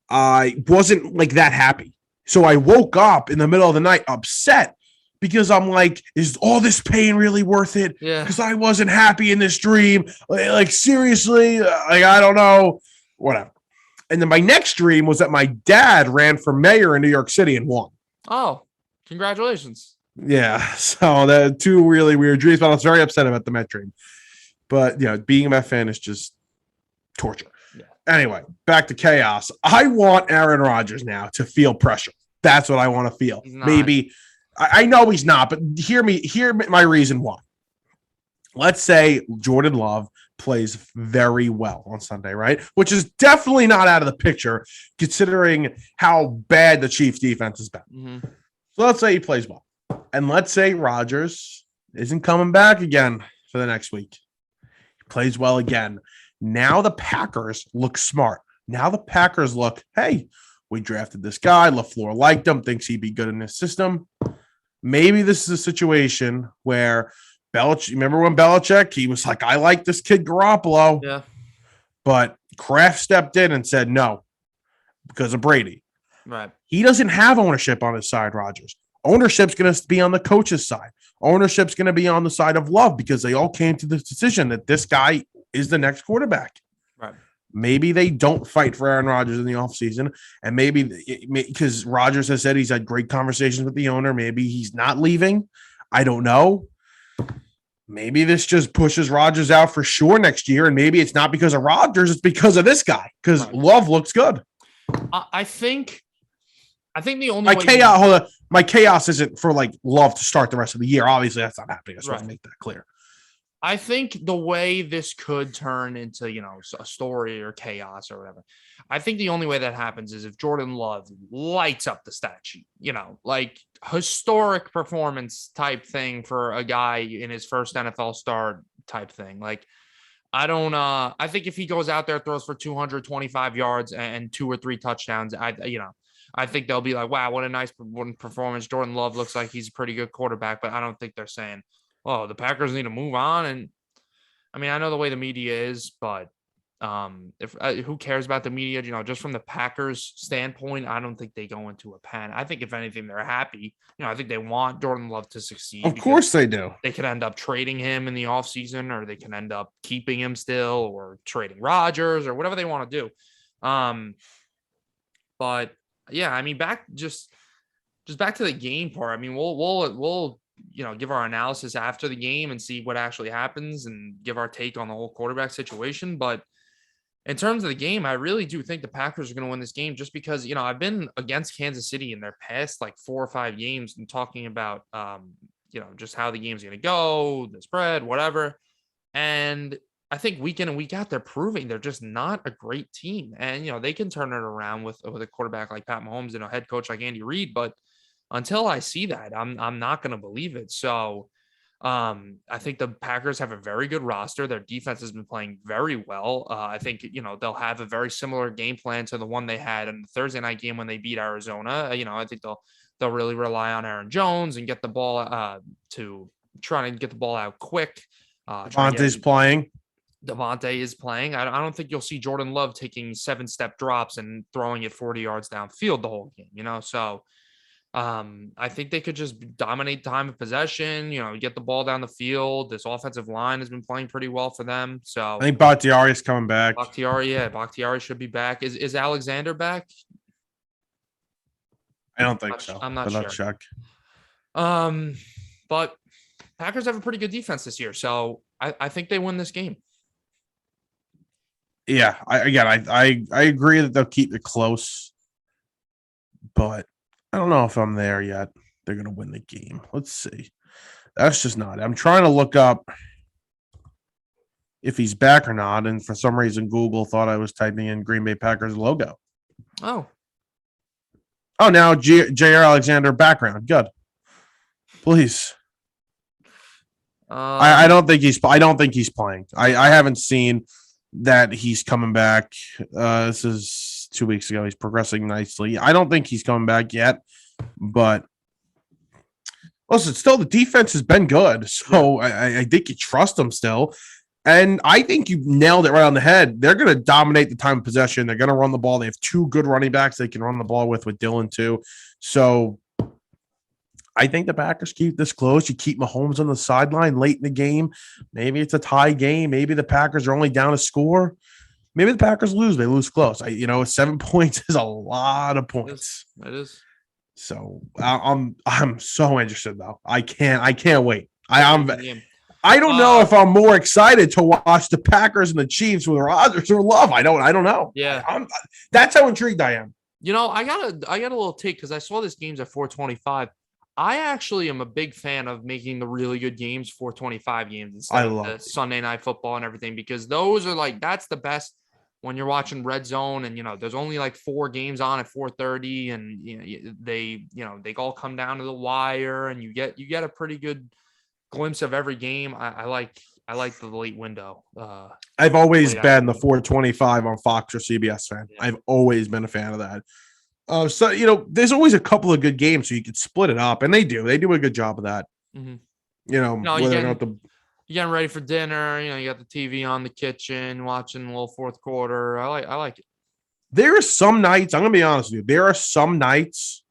Speaker 1: I wasn't like that happy. So I woke up in the middle of the night upset because I'm like, is all this pain really worth it?
Speaker 2: Yeah.
Speaker 1: Because I wasn't happy in this dream. Like seriously, like I don't know, whatever. And then my next dream was that my dad ran for mayor in New York City and won.
Speaker 2: Oh, congratulations.
Speaker 1: Yeah, so that two really weird dreams, but I was very upset about the Met dream. But being a Met fan is just torture.
Speaker 2: Yeah.
Speaker 1: Anyway, back to chaos. I want Aaron Rodgers now to feel pressure. That's what I want to feel. Maybe I know he's not, but hear my reason why. Let's say Jordan Love plays very well on Sunday, right? Which is definitely not out of the picture considering how bad the Chiefs defense has been.
Speaker 2: Mm-hmm.
Speaker 1: So let's say he plays well. And let's say Rodgers isn't coming back again for the next week. He plays well again. Now the Packers look smart. Now the Packers look, hey, we drafted this guy. LaFleur liked him, thinks he'd be good in this system. Maybe this is a situation where remember when Belichick, he was like, I like this kid Garoppolo.
Speaker 2: Yeah.
Speaker 1: But Kraft stepped in and said no because of Brady.
Speaker 2: Right.
Speaker 1: He doesn't have ownership on his side, Rodgers. Ownership's going to be on the coach's side. Ownership's going to be on the side of Love because they all came to the decision that this guy is the next quarterback.
Speaker 2: Right.
Speaker 1: Maybe they don't fight for Aaron Rodgers in the offseason, and maybe because Rodgers has said he's had great conversations with the owner, maybe he's not leaving. I don't know. Maybe this just pushes Rodgers out for sure next year, and maybe it's not because of Rodgers, it's because of this guy, because Love looks good.
Speaker 2: I think the only
Speaker 1: my chaos isn't for like Love to start the rest of the year. Obviously, that's not happening. I just want to make that clear.
Speaker 2: I think the way this could turn into, a story or chaos or whatever, I think the only way that happens is if Jordan Love lights up the stat sheet, like historic performance type thing for a guy in his first NFL start type thing. Like, I think if he goes out there, throws for 225 yards and 2 or 3 touchdowns, I think they'll be like, wow, what a nice performance. Jordan Love looks like he's a pretty good quarterback, but I don't think they're saying, oh, the Packers need to move on. And I mean, I know the way the media is, but who cares about the media? Just from the Packers standpoint, I don't think they go into a panic. I think if anything, they're happy. I think they want Jordan Love to succeed.
Speaker 1: Of course they do.
Speaker 2: They could end up trading him in the offseason, or they can end up keeping him still, or trading Rodgers, or whatever they want to do. But yeah, I mean, back to the game part. I mean, we'll give our analysis after the game and see what actually happens and give our take on the whole quarterback situation. But in terms of the game, I really do think the Packers are going to win this game just because, I've been against Kansas City in their past like 4 or 5 games and talking about, just how the game's going to go, the spread, whatever. And I think week in and week out, they're proving they're just not a great team. And, they can turn it around with a quarterback like Pat Mahomes and a head coach like Andy Reid. But until I see that, I'm not going to believe it. So I think the Packers have a very good roster. Their defense has been playing very well. I think, they'll have a very similar game plan to the one they had in the Thursday night game when they beat Arizona. I think they'll really rely on Aaron Jones and get the ball to try and get the ball out quick.
Speaker 1: Devontae's playing.
Speaker 2: Devontae is playing. I don't think you'll see Jordan Love taking 7-step drops and throwing it 40 yards downfield the whole game, So I think they could just dominate time of possession, get the ball down the field. This offensive line has been playing pretty well for them. So
Speaker 1: I think Bakhtiari is coming back.
Speaker 2: Bakhtiari should be back. Is Alexander back?
Speaker 1: I don't think so.
Speaker 2: I'm not sure.
Speaker 1: Check.
Speaker 2: But Packers have a pretty good defense this year, so I think they win this game.
Speaker 1: Yeah, I agree that they'll keep it close, but I don't know if I'm there yet. They're going to win the game. Let's see. That's just not. I'm trying to look up if he's back or not, and for some reason, Google thought I was typing in Green Bay Packers logo.
Speaker 2: Oh,
Speaker 1: now J.R. Alexander background. Good. Please. I don't think he's. I don't think he's playing. I haven't seen that he's coming back. This is 2 weeks ago. He's progressing nicely. I don't think he's coming back yet, but listen, still the defense has been good, so I think you trust them still. And I think you nailed it right on the head. They're going to dominate the time of possession. They're going to run the ball. They have two good running backs they can run the ball with Dillon too. So I think the Packers keep this close. You keep Mahomes on the sideline late in the game. Maybe it's a tie game. Maybe the Packers are only down a score. Maybe the Packers lose. They lose close. 7 points is a lot of points.
Speaker 2: It is.
Speaker 1: So I'm so interested though. I can't wait. I don't know if I'm more excited to watch the Packers and the Chiefs with Rodgers or Love. I don't know.
Speaker 2: Yeah,
Speaker 1: that's how intrigued I am.
Speaker 2: I got a little take because I saw this game's at 425. I actually am a big fan of making the really good games 425 games instead of the Sunday Night Football and everything, because those are that's the best when you're watching Red Zone and there's only 4 games on at 4:30 and they all come down to the wire and you get a pretty good glimpse of every game. I like the late window.
Speaker 1: I've always been the 425 on Fox or CBS fan. Yeah. I've always been a fan of that. So there's always a couple of good games, so you could split it up, and they do a good job of that.
Speaker 2: Mm-hmm.
Speaker 1: You're
Speaker 2: getting ready for dinner. You got the TV on the kitchen, watching a little fourth quarter. I like it.
Speaker 1: There are some nights. I'm gonna be honest with you. There are some nights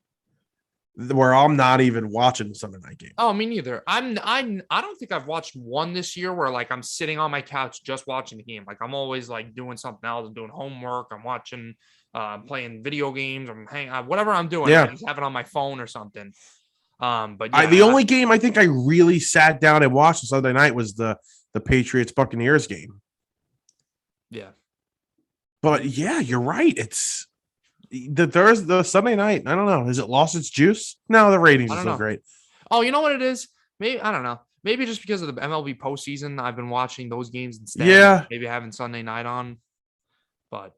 Speaker 1: where I'm not even watching the Sunday night game.
Speaker 2: Oh, me neither. I don't think I've watched one this year where I'm sitting on my couch just watching the game. I'm always doing something else. I'm doing homework. I'm watching, playing video games. I'm hanging out, whatever I'm doing.
Speaker 1: Yeah.
Speaker 2: I just have it on my phone or something. But
Speaker 1: the only game I think I really sat down and watched on Sunday night was the Patriots Buccaneers game.
Speaker 2: Yeah.
Speaker 1: But yeah, you're right. It's the Sunday night. I don't know. Has it lost its juice? No, the ratings are still great.
Speaker 2: Oh, you know what it is? Maybe I don't know. Maybe just because of the MLB postseason, I've been watching those games instead.
Speaker 1: Yeah.
Speaker 2: Maybe having Sunday night on. But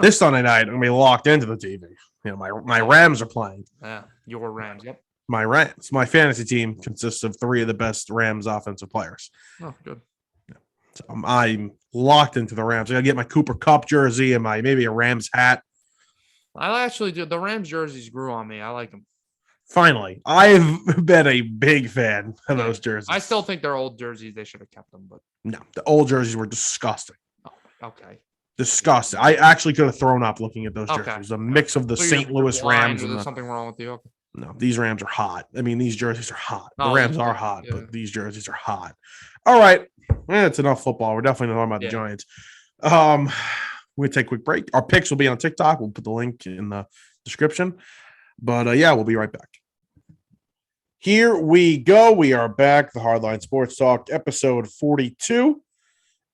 Speaker 1: this Sunday night, I'm gonna be locked into the TV. My Rams are playing.
Speaker 2: Yeah, your Rams. Yep.
Speaker 1: My Rams. My fantasy team consists of 3 of the best Rams offensive players.
Speaker 2: Oh, good.
Speaker 1: Yeah. So I'm locked into the Rams. I gotta get my Cooper Kupp jersey and maybe a Rams hat.
Speaker 2: I actually do. The Rams jerseys grew on me. I like them.
Speaker 1: Finally, I've been a big fan of those jerseys.
Speaker 2: I still think they're old jerseys. They should have kept them, but
Speaker 1: no, the old jerseys were disgusting.
Speaker 2: Oh, okay.
Speaker 1: Disgusting. I actually could have thrown up looking at those jerseys. It was a mix of the St. Louis Rams.
Speaker 2: Or there's something wrong with you? Okay.
Speaker 1: No, these Rams are hot. I mean, these jerseys are hot. The Rams are hot, but these jerseys are hot. All right. It's enough football. We're definitely not talking about the Giants. We're going to take a quick break. Our picks will be on TikTok. We'll put the link in the description. But we'll be right back. Here we go. We are back. The Hardline Sports Talk, episode 42.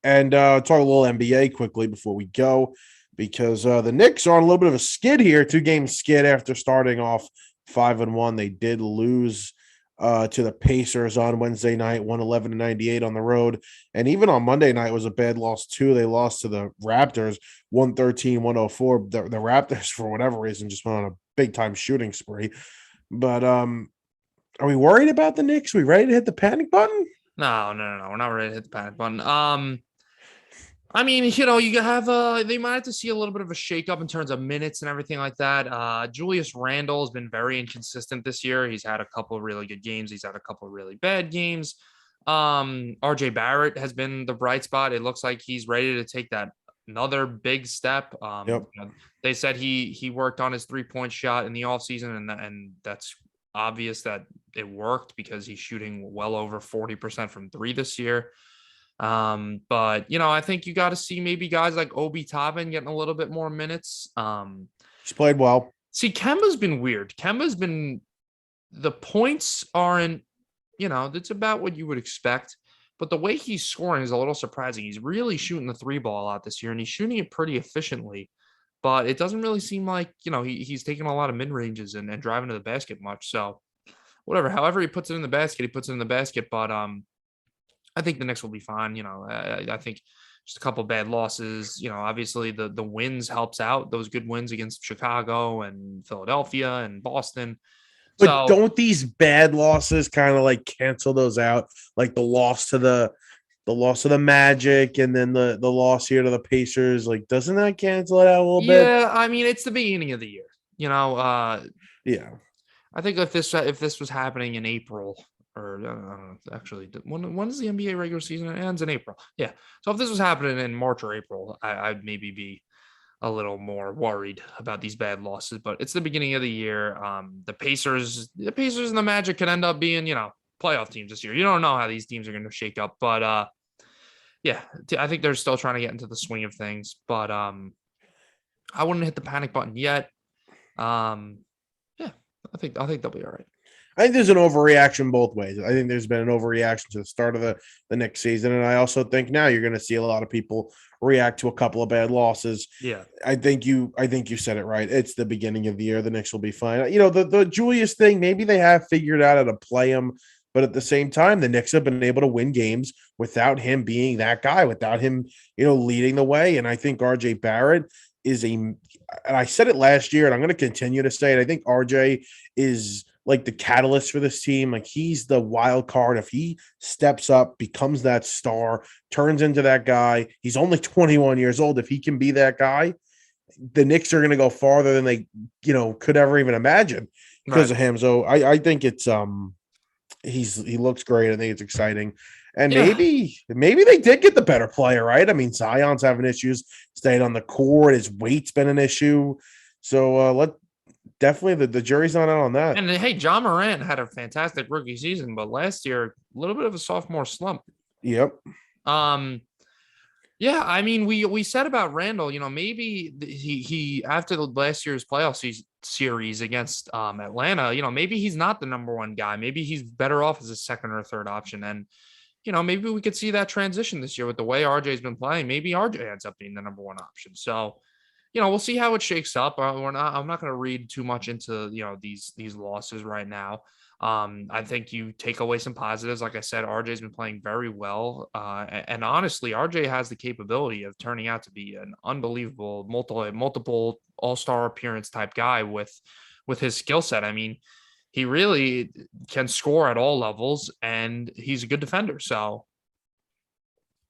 Speaker 1: And talk a little NBA quickly before we go, because the Knicks are on a little bit of a skid here, 2-game skid after starting off 5-1. They did lose to the Pacers on Wednesday night, 111-98 on the road. And even on Monday night was a bad loss too. They lost to the Raptors, 113-104. The Raptors, for whatever reason, just went on a big-time shooting spree. But are we worried about the Knicks? Are we ready to hit the panic button?
Speaker 2: No. We're not ready to hit the panic button. I mean, you have they might have to see a little bit of a shakeup in terms of minutes and everything like that. Julius Randle has been very inconsistent this year. He's had a couple of really good games. He's had a couple of really bad games. RJ Barrett has been the bright spot. It looks like he's ready to take that another big step. They said he worked on his 3-point shot in the offseason, and that's obvious that it worked because he's shooting well over 40% from 3 this year. But I think you got to see maybe guys like Obi Toppin getting a little bit more minutes.
Speaker 1: He's played well.
Speaker 2: See, Kemba's been weird. The points aren't, it's about what you would expect, but the way he's scoring is a little surprising. He's really shooting the 3 ball out this year, and he's shooting it pretty efficiently, but it doesn't really seem like, he's taking a lot of mid ranges and driving to the basket much. So whatever, however he puts it in the basket, he puts it in the basket. But, I think the Knicks will be fine. I think just a couple of bad losses. Obviously the wins helps out, those good wins against Chicago and Philadelphia and Boston.
Speaker 1: But
Speaker 2: So
Speaker 1: don't these bad losses kind of like cancel those out? Like the loss to the Magic and then the loss here to the Pacers. Like, doesn't that cancel it out a little bit?
Speaker 2: yeah, I mean it's the beginning of the year.
Speaker 1: Yeah.
Speaker 2: I think if this was happening in April or I don't know, actually when is the NBA regular season? It ends in April. Yeah. So if this was happening in March or April, I'd maybe be a little more worried about these bad losses. But it's the beginning of the year. The Pacers and the Magic could end up being playoff teams this year. You don't know how these teams are going to shake up, but yeah, I think they're still trying to get into the swing of things. But I wouldn't hit the panic button yet. Um, yeah, I think they'll be all right.
Speaker 1: I think there's an overreaction both ways. I think there's been an overreaction to the start of the next season. And I also think now you're going to see a lot of people react to a couple of bad losses.
Speaker 2: Yeah.
Speaker 1: I think you said it right. It's the beginning of the year. The Knicks will be fine. The Julius thing, maybe they have figured out how to play him, but at the same time, the Knicks have been able to win games without him being that guy, without him, leading the way. And I think RJ Barrett is and I said it last year, and I'm going to continue to say it. I think RJ is like the catalyst for this team. Like he's the wild card. If he steps up, becomes that star, turns into that guy, he's only 21 years old. If he can be that guy, the Knicks are going to go farther than they, could ever even imagine because
Speaker 2: Right.
Speaker 1: of him. So I think it's he looks great. I think it's exciting. And
Speaker 2: Yeah.
Speaker 1: maybe they did get the better player, right? I mean, Zion's having issues staying on the court. His weight's been an issue. So definitely the jury's not out on that.
Speaker 2: And hey, John Morant had a fantastic rookie season, but last year, a little bit of a sophomore slump.
Speaker 1: Yep.
Speaker 2: Um, yeah, I mean, we said about Randall, maybe he after the last year's series against Atlanta, maybe he's not the number one guy. Maybe he's better off as a second or third option. And maybe we could see that transition this year with the way RJ's been playing. Maybe RJ ends up being the number one option. So, we'll see how it shakes up. I'm not going to read too much into these losses right now. I think you take away some positives. Like I said, RJ's been playing very well, and honestly, RJ has the capability of turning out to be an unbelievable multiple All-Star appearance type guy with his skill set. I mean, he really can score at all levels, and he's a good defender. So,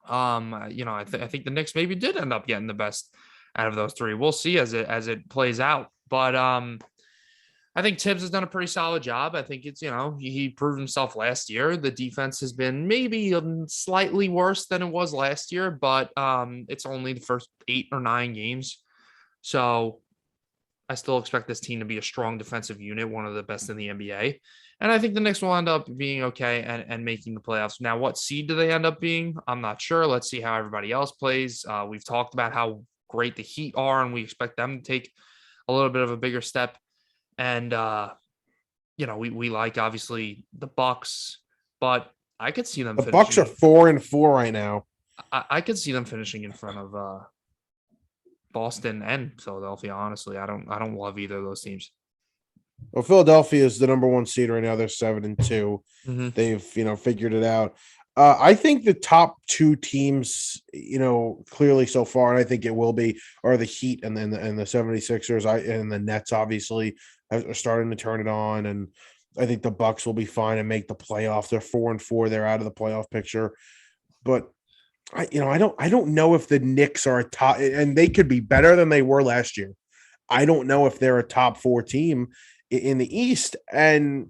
Speaker 2: I think the Knicks maybe did end up getting the best out of those three. We'll see as it plays out. But I think Tibbs has done a pretty solid job. I think it's he proved himself last year. The defense has been maybe slightly worse than it was last year, but it's only the first 8 or 9 games. So I still expect this team to be a strong defensive unit, one of the best in the NBA. And I think the Knicks will end up being okay and making the playoffs. Now, what seed do they end up being? I'm not sure. Let's see how everybody else plays. We've talked about how great the Heat are, and we expect them to take a little bit of a bigger step. And we like obviously the Bucks, but I could see them.
Speaker 1: The Bucks are 4-4 right now.
Speaker 2: I could see them finishing in front of Boston and Philadelphia. Honestly, I don't love either of those teams.
Speaker 1: Well, Philadelphia is the number 1 seed right now. They're 7-2.
Speaker 2: Mm-hmm.
Speaker 1: They've figured it out. I think the top 2 teams, clearly so far, and I think it will be, are the Heat and then the 76ers. And the Nets obviously are starting to turn it on, and I think the Bucks will be fine and make the playoffs. They're 4-4. They're out of the playoff picture, but I don't know if the Knicks are a top, and they could be better than they were last year. I don't know if they're a top 4 team in the East, and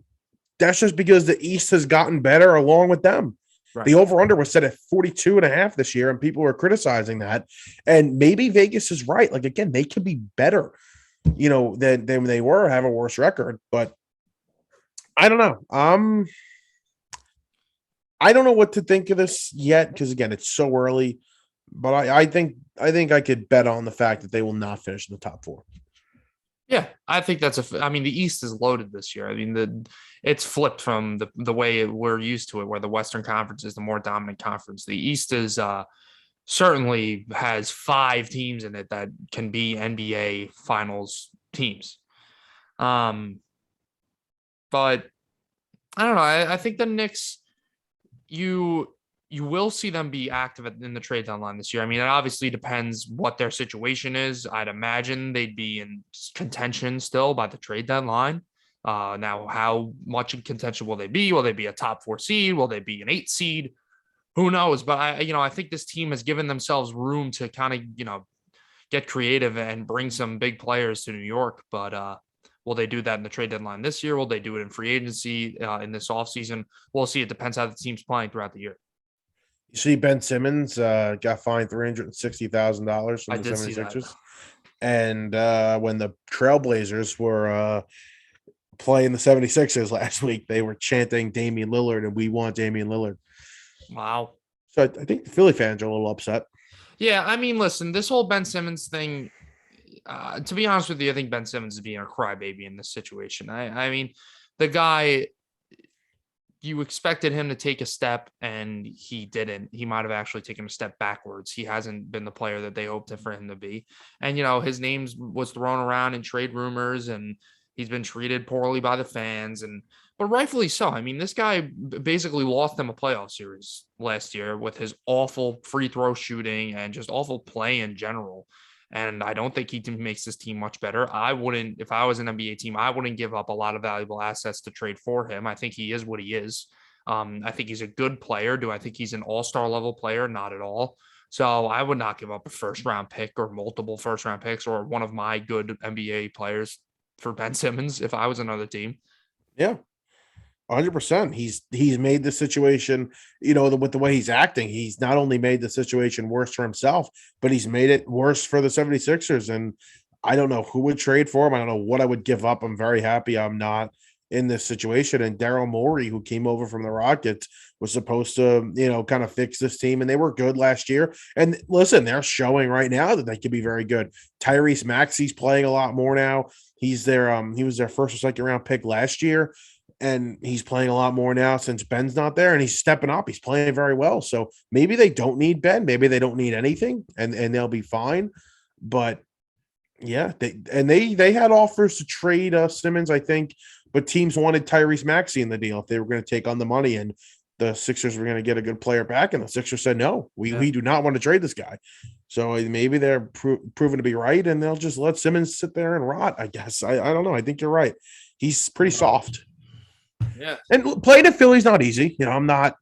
Speaker 1: that's just because the East has gotten better along with them. Right. The over-under was set at 42.5 this year, and people were criticizing that. And maybe Vegas is right. Like, again, they could be better, than they were, have a worse record. But I don't know. I don't know what to think of this yet because, again, it's so early. But I think I could bet on the fact that they will not finish in the top 4.
Speaker 2: Yeah, I think the East is loaded this year. I mean, it's flipped from the way we're used to it, where the Western Conference is the more dominant conference. The East is certainly has 5 teams in it that can be NBA Finals teams. But I don't know. I think the Knicks, you will see them be active in the trade deadline this year. I mean, it obviously depends what their situation is. I'd imagine they'd be in contention still by the trade deadline. Now, how much in contention will they be? Will they be a top 4 seed? Will they be an 8 seed? Who knows? But I think this team has given themselves room to kind of, get creative and bring some big players to New York. But will they do that in the trade deadline this year? Will they do it in free agency in this offseason? We'll see. It depends how the team's playing throughout the year.
Speaker 1: You see, Ben Simmons got fined $360,000 from
Speaker 2: I
Speaker 1: the
Speaker 2: did see that.
Speaker 1: 76ers. And when the Trailblazers were playing the 76ers last week, they were chanting Damian Lillard, and we want Damian Lillard.
Speaker 2: Wow.
Speaker 1: So I think the Philly fans are a little upset.
Speaker 2: Yeah, I mean, listen, this whole Ben Simmons thing, to be honest with you, I think Ben Simmons is being a crybaby in this situation. I mean, the guy, you expected him to take a step and he didn't. He might have actually taken a step backwards. He hasn't been the player that they hoped for him to be. And, his name was thrown around in trade rumors and he's been treated poorly by the fans. But rightfully so. I mean, this guy basically lost them a playoff series last year with his awful free throw shooting and just awful play in general. And I don't think he makes this team much better. I wouldn't, if I was an NBA team, I wouldn't give up a lot of valuable assets to trade for him. I think he is what he is. I think he's a good player. Do I think he's an all-star level player? Not at all. So I would not give up a first round pick or multiple first round picks or one of my good NBA players for Ben Simmons if I was another team.
Speaker 1: Yeah. 100%. He's made the situation, with the way he's acting, he's not only made the situation worse for himself, but he's made it worse for the 76ers. And I don't know who would trade for him. I don't know what I would give up. I'm very happy I'm not in this situation. And Daryl Morey, who came over from the Rockets, was supposed to, kind of fix this team. And they were good last year. And listen, they're showing right now that they could be very good. Tyrese Maxey's playing a lot more now. He's he was their first or second round pick last year. And he's playing a lot more now since Ben's not there, and he's stepping up. He's playing very well. So maybe they don't need Ben. Maybe they don't need anything, and they'll be fine. But yeah, they had offers to trade Simmons, I think, but teams wanted Tyrese Maxey in the deal if they were going to take on the money, and the Sixers were going to get a good player back, and the Sixers said no, we do not want to trade this guy. So maybe they're proven to be right, and they'll just let Simmons sit there and rot. I guess I don't know. I think you're right. He's pretty soft.
Speaker 2: Yeah.
Speaker 1: And playing in Philly's not easy. I'm not,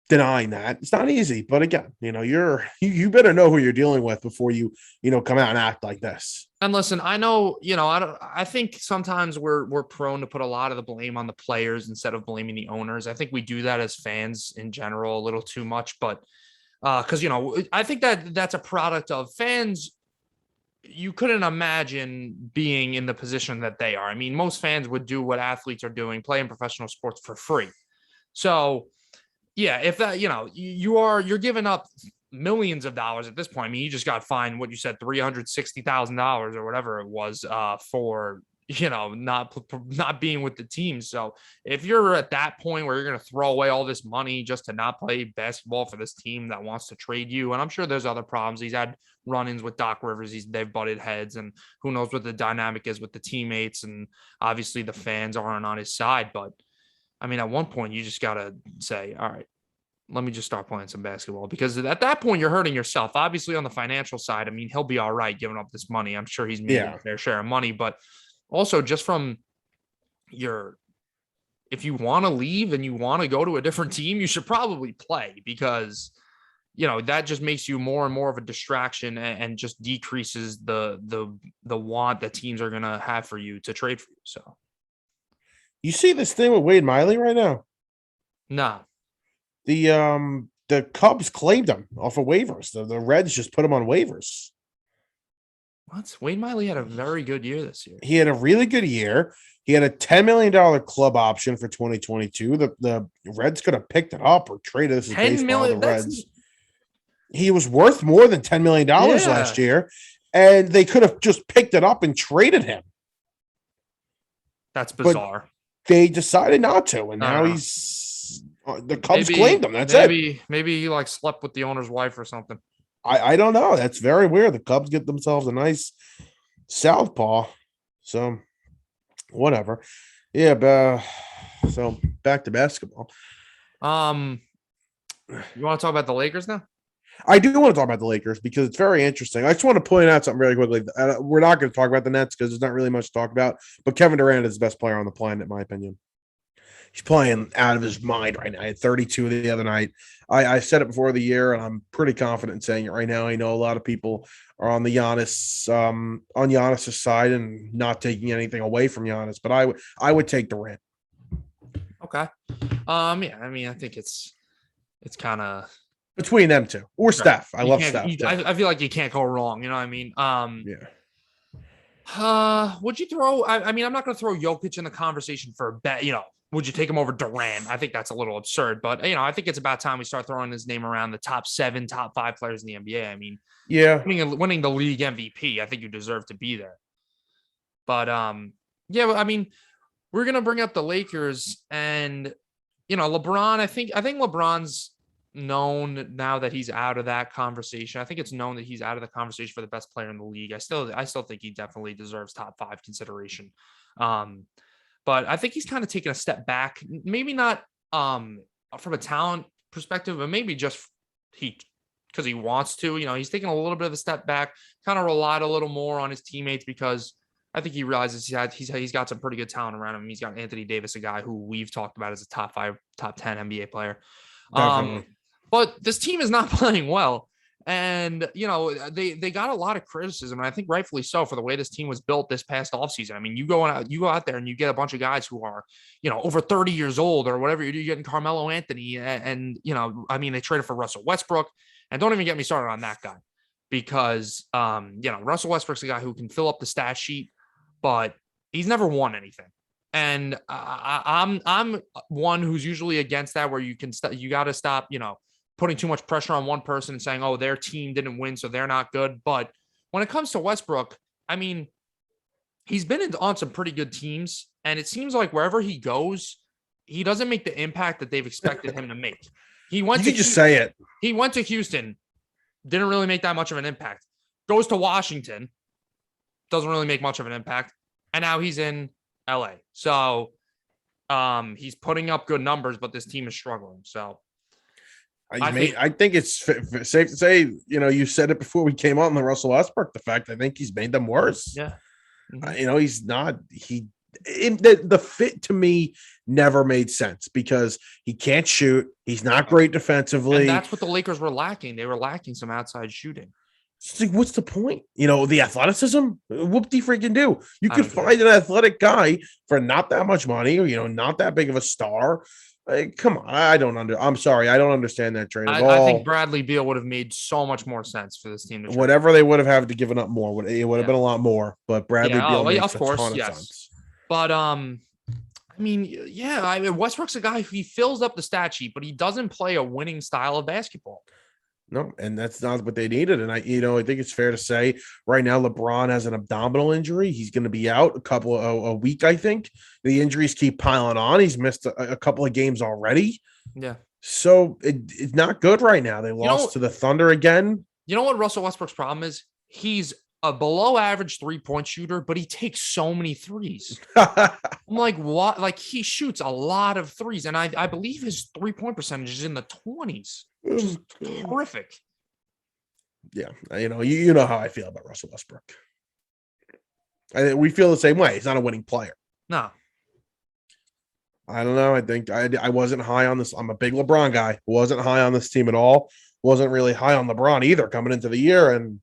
Speaker 1: denying that. It's not easy. But again, you better know who you're dealing with before you come out and act like this.
Speaker 2: And listen, I know, I think sometimes we're prone to put a lot of the blame on the players instead of blaming the owners. I think we do that as fans in general a little too much, but because, I think that's a product of fans. You couldn't imagine being in the position that they are. I mean, most fans would do what athletes are doing, playing professional sports for free. So, yeah, if that, you're giving up millions of dollars at this point. I mean, you just got fined what you said, $360,000 or whatever it was for not being with the team. So if you're at that point where you're going to throw away all this money just to not play basketball for this team that wants to trade you, and I'm sure there's other problems. He's had run-ins with Doc Rivers. They've butted heads, and who knows what the dynamic is with the teammates. And obviously the fans aren't on his side. But I mean, at one point you just got to say, all right, let me just start playing some basketball, because at that point you're hurting yourself. Obviously on the financial side, I mean, he'll be all right giving up this money. I'm sure he's making a fair share of money, but also just from if you want to leave and you want to go to a different team, you should probably play, because that just makes you more and more of a distraction and just decreases the want that teams are going to have for you to trade for you. So
Speaker 1: you see this thing with Wade Miley right now?
Speaker 2: No.
Speaker 1: The Cubs claimed him off of waivers. The Reds just put him on waivers.
Speaker 2: What? Wade Miley had a very good year this year.
Speaker 1: He had a really good year. He had a $10 million club option for 2022. The Reds could have picked it up or traded this. $10 million. The Reds. He was worth more than $10 million last year, and they could have just picked it up and traded him.
Speaker 2: That's bizarre.
Speaker 1: But they decided not to, and now he's the Cubs claimed him. That's it.
Speaker 2: Maybe he slept with the owner's wife or something.
Speaker 1: I don't know. That's very weird. The Cubs get themselves a nice southpaw. So whatever. Yeah, but back to basketball.
Speaker 2: You want to talk about the Lakers now?
Speaker 1: I do want to talk about the Lakers because it's very interesting. I just want to point out something really quickly. We're not going to talk about the Nets because there's not really much to talk about. But Kevin Durant is the best player on the planet, in my opinion. He's playing out of his mind right now. I had 32 the other night. I said it before the year, and I'm pretty confident in saying it right now. I know a lot of people are on the Giannis's side and not taking anything away from Giannis, but I would take Durant.
Speaker 2: Okay. Yeah, I mean, I think it's kind of
Speaker 1: between them two or Steph. I
Speaker 2: you
Speaker 1: love
Speaker 2: can't.
Speaker 1: Steph.
Speaker 2: I feel like you can't go wrong. You know what I mean?
Speaker 1: Yeah.
Speaker 2: Would you throw? I mean, I'm not going to throw Jokic in the conversation for a bet. You know, would you take him over Durant? I think that's a little absurd, but you know, I think it's about time we start throwing his name around the top 7, top 5 players in the NBA. I mean,
Speaker 1: yeah,
Speaker 2: winning the league MVP, I think you deserve to be there. But yeah, I mean, we're gonna bring up the Lakers, and you know, LeBron. I think LeBron's known now that he's out of that conversation. I think it's known that he's out of the conversation for the best player in the league. I still think he definitely deserves top 5 consideration. But I think he's kind of taken a step back, maybe not from a talent perspective, but maybe just because he wants to. You know, he's taking a little bit of a step back, kind of relied a little more on his teammates because I think he realizes he's got some pretty good talent around him. He's got Anthony Davis, a guy who we've talked about as a top 5, top 10 NBA player. But this team is not playing well. And, you know, they got a lot of criticism, and I think rightfully so, for the way this team was built this past offseason. I mean, you go out there and you get a bunch of guys who are, you know, over 30 years old or whatever. You're getting Carmelo Anthony. And, you know, I mean, they traded for Russell Westbrook. And don't even get me started on that guy because, you know, Russell Westbrook's a guy who can fill up the stat sheet, but he's never won anything. And I'm one who's usually against that, where you got to stop, you know, putting too much pressure on one person and saying, oh, their team didn't win, so they're not good. But when it comes to Westbrook, I mean, he's been on some pretty good teams, and it seems like wherever he goes, he doesn't make the impact that they've expected him to make. He went
Speaker 1: to just say it.
Speaker 2: He went to Houston, didn't really make that much of an impact. Goes to Washington, doesn't really make much of an impact, and now he's in LA. So he's putting up good numbers, but this team is struggling. So
Speaker 1: I think it's safe to say, you know, you said it before we came on the Russell Westbrook, the fact I think he's made them worse.
Speaker 2: Yeah. Mm-hmm.
Speaker 1: You know, the fit to me never made sense because he can't shoot. He's not great defensively.
Speaker 2: And that's what the Lakers were lacking. They were lacking some outside shooting.
Speaker 1: It's like, what's the point? You know, the athleticism, whoop-de freaking do. You could find an athletic guy for not that much money, or, you know, not that big of a star. Come on, I'm sorry, I don't understand that trade at all.
Speaker 2: I think Bradley Beal would have made so much more sense for this team to trade.
Speaker 1: Whatever they would have had to given up more, it would have been a lot more. But Bradley Beal makes a ton of sense.
Speaker 2: But I mean, yeah, Westbrook's a guy who fills up the stat sheet, but he doesn't play a winning style of basketball.
Speaker 1: No, and that's not what they needed. And I think it's fair to say right now LeBron has an abdominal injury. He's going to be out a week. I think the injuries keep piling on. He's missed a couple of games already.
Speaker 2: Yeah.
Speaker 1: So it's not good right now. They lost to the Thunder again.
Speaker 2: You know what Russell Westbrook's problem is? He's a below average 3-point shooter, but he takes so many threes. I'm like, what? Like, he shoots a lot of threes. And I believe his 3-point percentage is in the 20s. Which is horrific.
Speaker 1: Yeah, you know how I feel about Russell Westbrook. We feel the same way. He's not a winning player.
Speaker 2: No.
Speaker 1: I don't know. I think I wasn't high on this. I'm a big LeBron guy. Wasn't high on this team at all. Wasn't really high on LeBron either coming into the year. And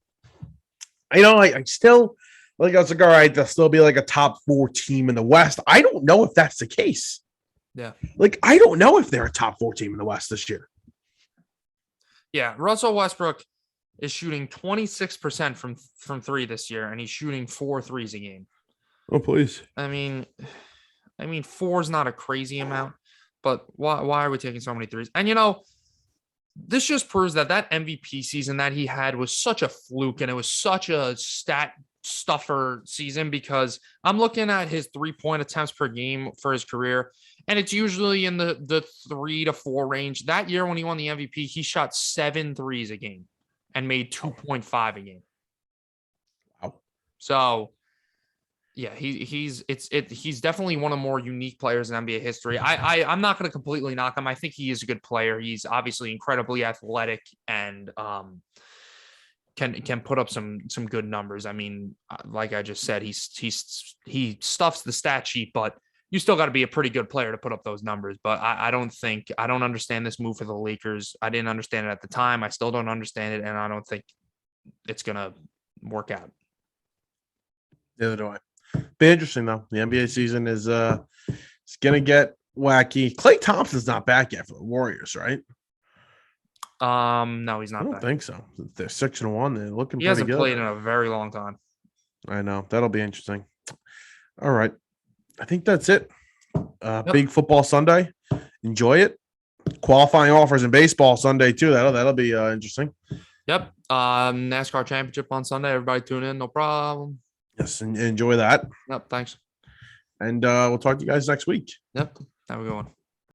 Speaker 1: I still like, I was like, all right, they'll still be like a top 4 team in the West. I don't know if that's the case.
Speaker 2: Yeah.
Speaker 1: Like, I don't know if they're a top 4 team in the West this year.
Speaker 2: Yeah, Russell Westbrook is shooting 26% from 3 this year, and he's shooting 4 threes a game.
Speaker 1: Oh, please.
Speaker 2: I mean, 4 is not a crazy amount, but why are we taking so many threes? And, you know, this just proves that MVP season that he had was such a fluke, and it was such a stat stuffer season, because I'm looking at his 3-point attempts per game for his career, and it's usually in the 3 to 4 range. That year when he won the MVP, he shot 7 threes a game and made 2.5 a game.
Speaker 1: Wow.
Speaker 2: So, Yeah, he's definitely one of the more unique players in NBA history. I'm not going to completely knock him. I think he is a good player. He's obviously incredibly athletic and can put up some good numbers. I mean, like I just said, he stuffs the stat sheet, but you still got to be a pretty good player to put up those numbers. But I don't understand this move for the Lakers. I didn't understand it at the time. I still don't understand it, and I don't think it's gonna work out.
Speaker 1: Neither do I. Be interesting though. The NBA season is it's gonna get wacky. Klay Thompson's not back yet for the Warriors, right?
Speaker 2: No, he's
Speaker 1: I
Speaker 2: not
Speaker 1: don't
Speaker 2: back.
Speaker 1: think so. They're 6-1. They're looking
Speaker 2: He
Speaker 1: pretty
Speaker 2: hasn't
Speaker 1: good.
Speaker 2: played in a very long time.
Speaker 1: I know. That'll be interesting. All right. I think that's it.
Speaker 2: Yep.
Speaker 1: Big football Sunday. Enjoy it. Qualifying offers in baseball Sunday too. That'll be interesting.
Speaker 2: Yep. NASCAR championship on Sunday. Everybody tune in. No problem.
Speaker 1: Yes, and enjoy that.
Speaker 2: Yep. Thanks.
Speaker 1: And we'll talk to you guys next week.
Speaker 2: Yep. Have a good one.